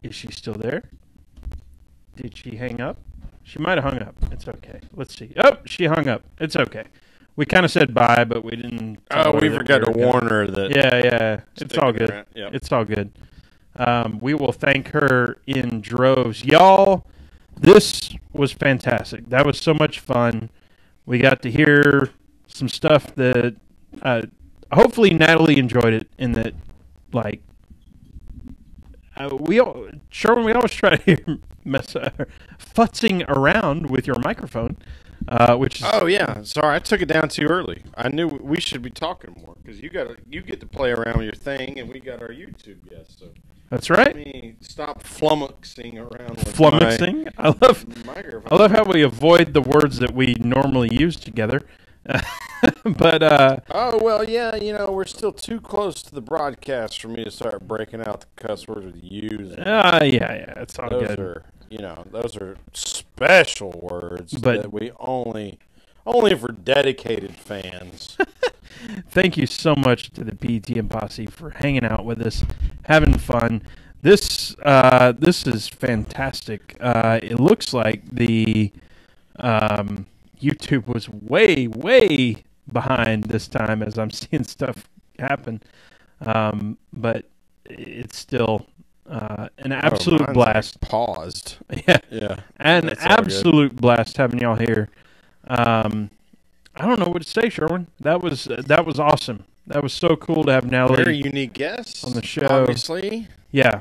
Is she still there? Did she hang up? She might have hung up. It's okay. Let's see. Oh, she hung up. It's okay. We kind of said bye, but we didn't.
We forgot to warn her that.
Yeah. It's all good.
Yep.
It's all good. We will thank her in droves. Y'all, this was fantastic. That was so much fun. We got to hear some stuff that hopefully Natalie enjoyed it, in that, like, we always try to futzing around with your microphone, which is...
Oh, yeah. Sorry, I took it down too early. I knew we should be talking more, because you get to play around with your thing, and we got our YouTube guests, so...
That's right.
Let me stop flummoxing around with
flummoxing? I love how we avoid the words that we normally use together. But
oh, well, yeah, we're still too close to the broadcast for me to start breaking out the cuss words with you.
Yeah, it's all
those
good.
Those are special words that we only for dedicated fans.
Thank you so much to the PTM Posse for hanging out with us, having fun. This is fantastic. It looks like the YouTube was way, way behind this time, as I'm seeing stuff happen. But it's still an absolute blast.
Paused.
Yeah. An absolute blast having y'all here. I don't know what to say, Sherwin. That was awesome. That was so cool to have Natalie.
Very unique guest
on the show.
Obviously.
Yeah.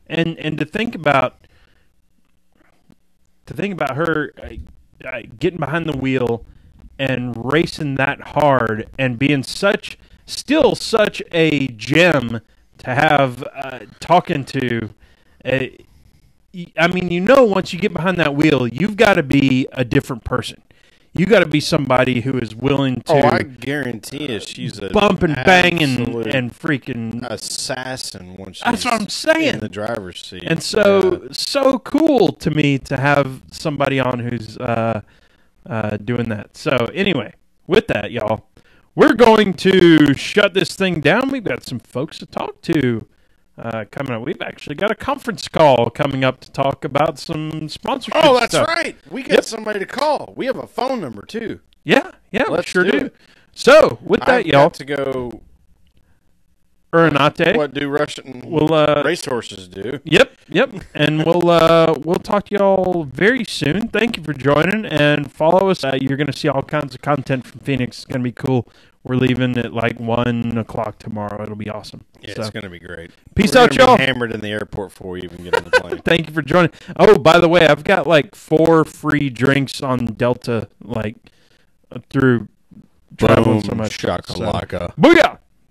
And to think about her getting behind the wheel and racing that hard and being still such a gem to have talking to. I mean, once you get behind that wheel, you've got to be a different person. You got to be somebody who is willing to.
Oh, I guarantee you, she's a
bump and bang and freaking
assassin. Once
that's what I'm saying.
In the driver's seat,
and so cool to me to have somebody on who's doing that. So anyway, with that, y'all, we're going to shut this thing down. We've got some folks to talk to coming up. We've actually got a conference call coming up to talk about some sponsorship stuff.
Oh, that's right. We got somebody to call. We have a phone number, too.
Yeah, we sure do. So, with that, y'all.
To go...
Urinate.
What do Russian racehorses do?
Yep. And we'll talk to y'all very soon. Thank you for joining, and follow us. You're going to see all kinds of content from Phoenix. It's going to be cool. We're leaving at like 1 o'clock tomorrow. It'll be awesome.
Yeah, it's going to be great.
Peace out, y'all.
Be hammered in the airport before we even get on the plane.
Thank you for joining. Oh, by the way, I've got like 4 free drinks on Delta, like through traveling
Boom,
so much.
shakalaka.
Booyah!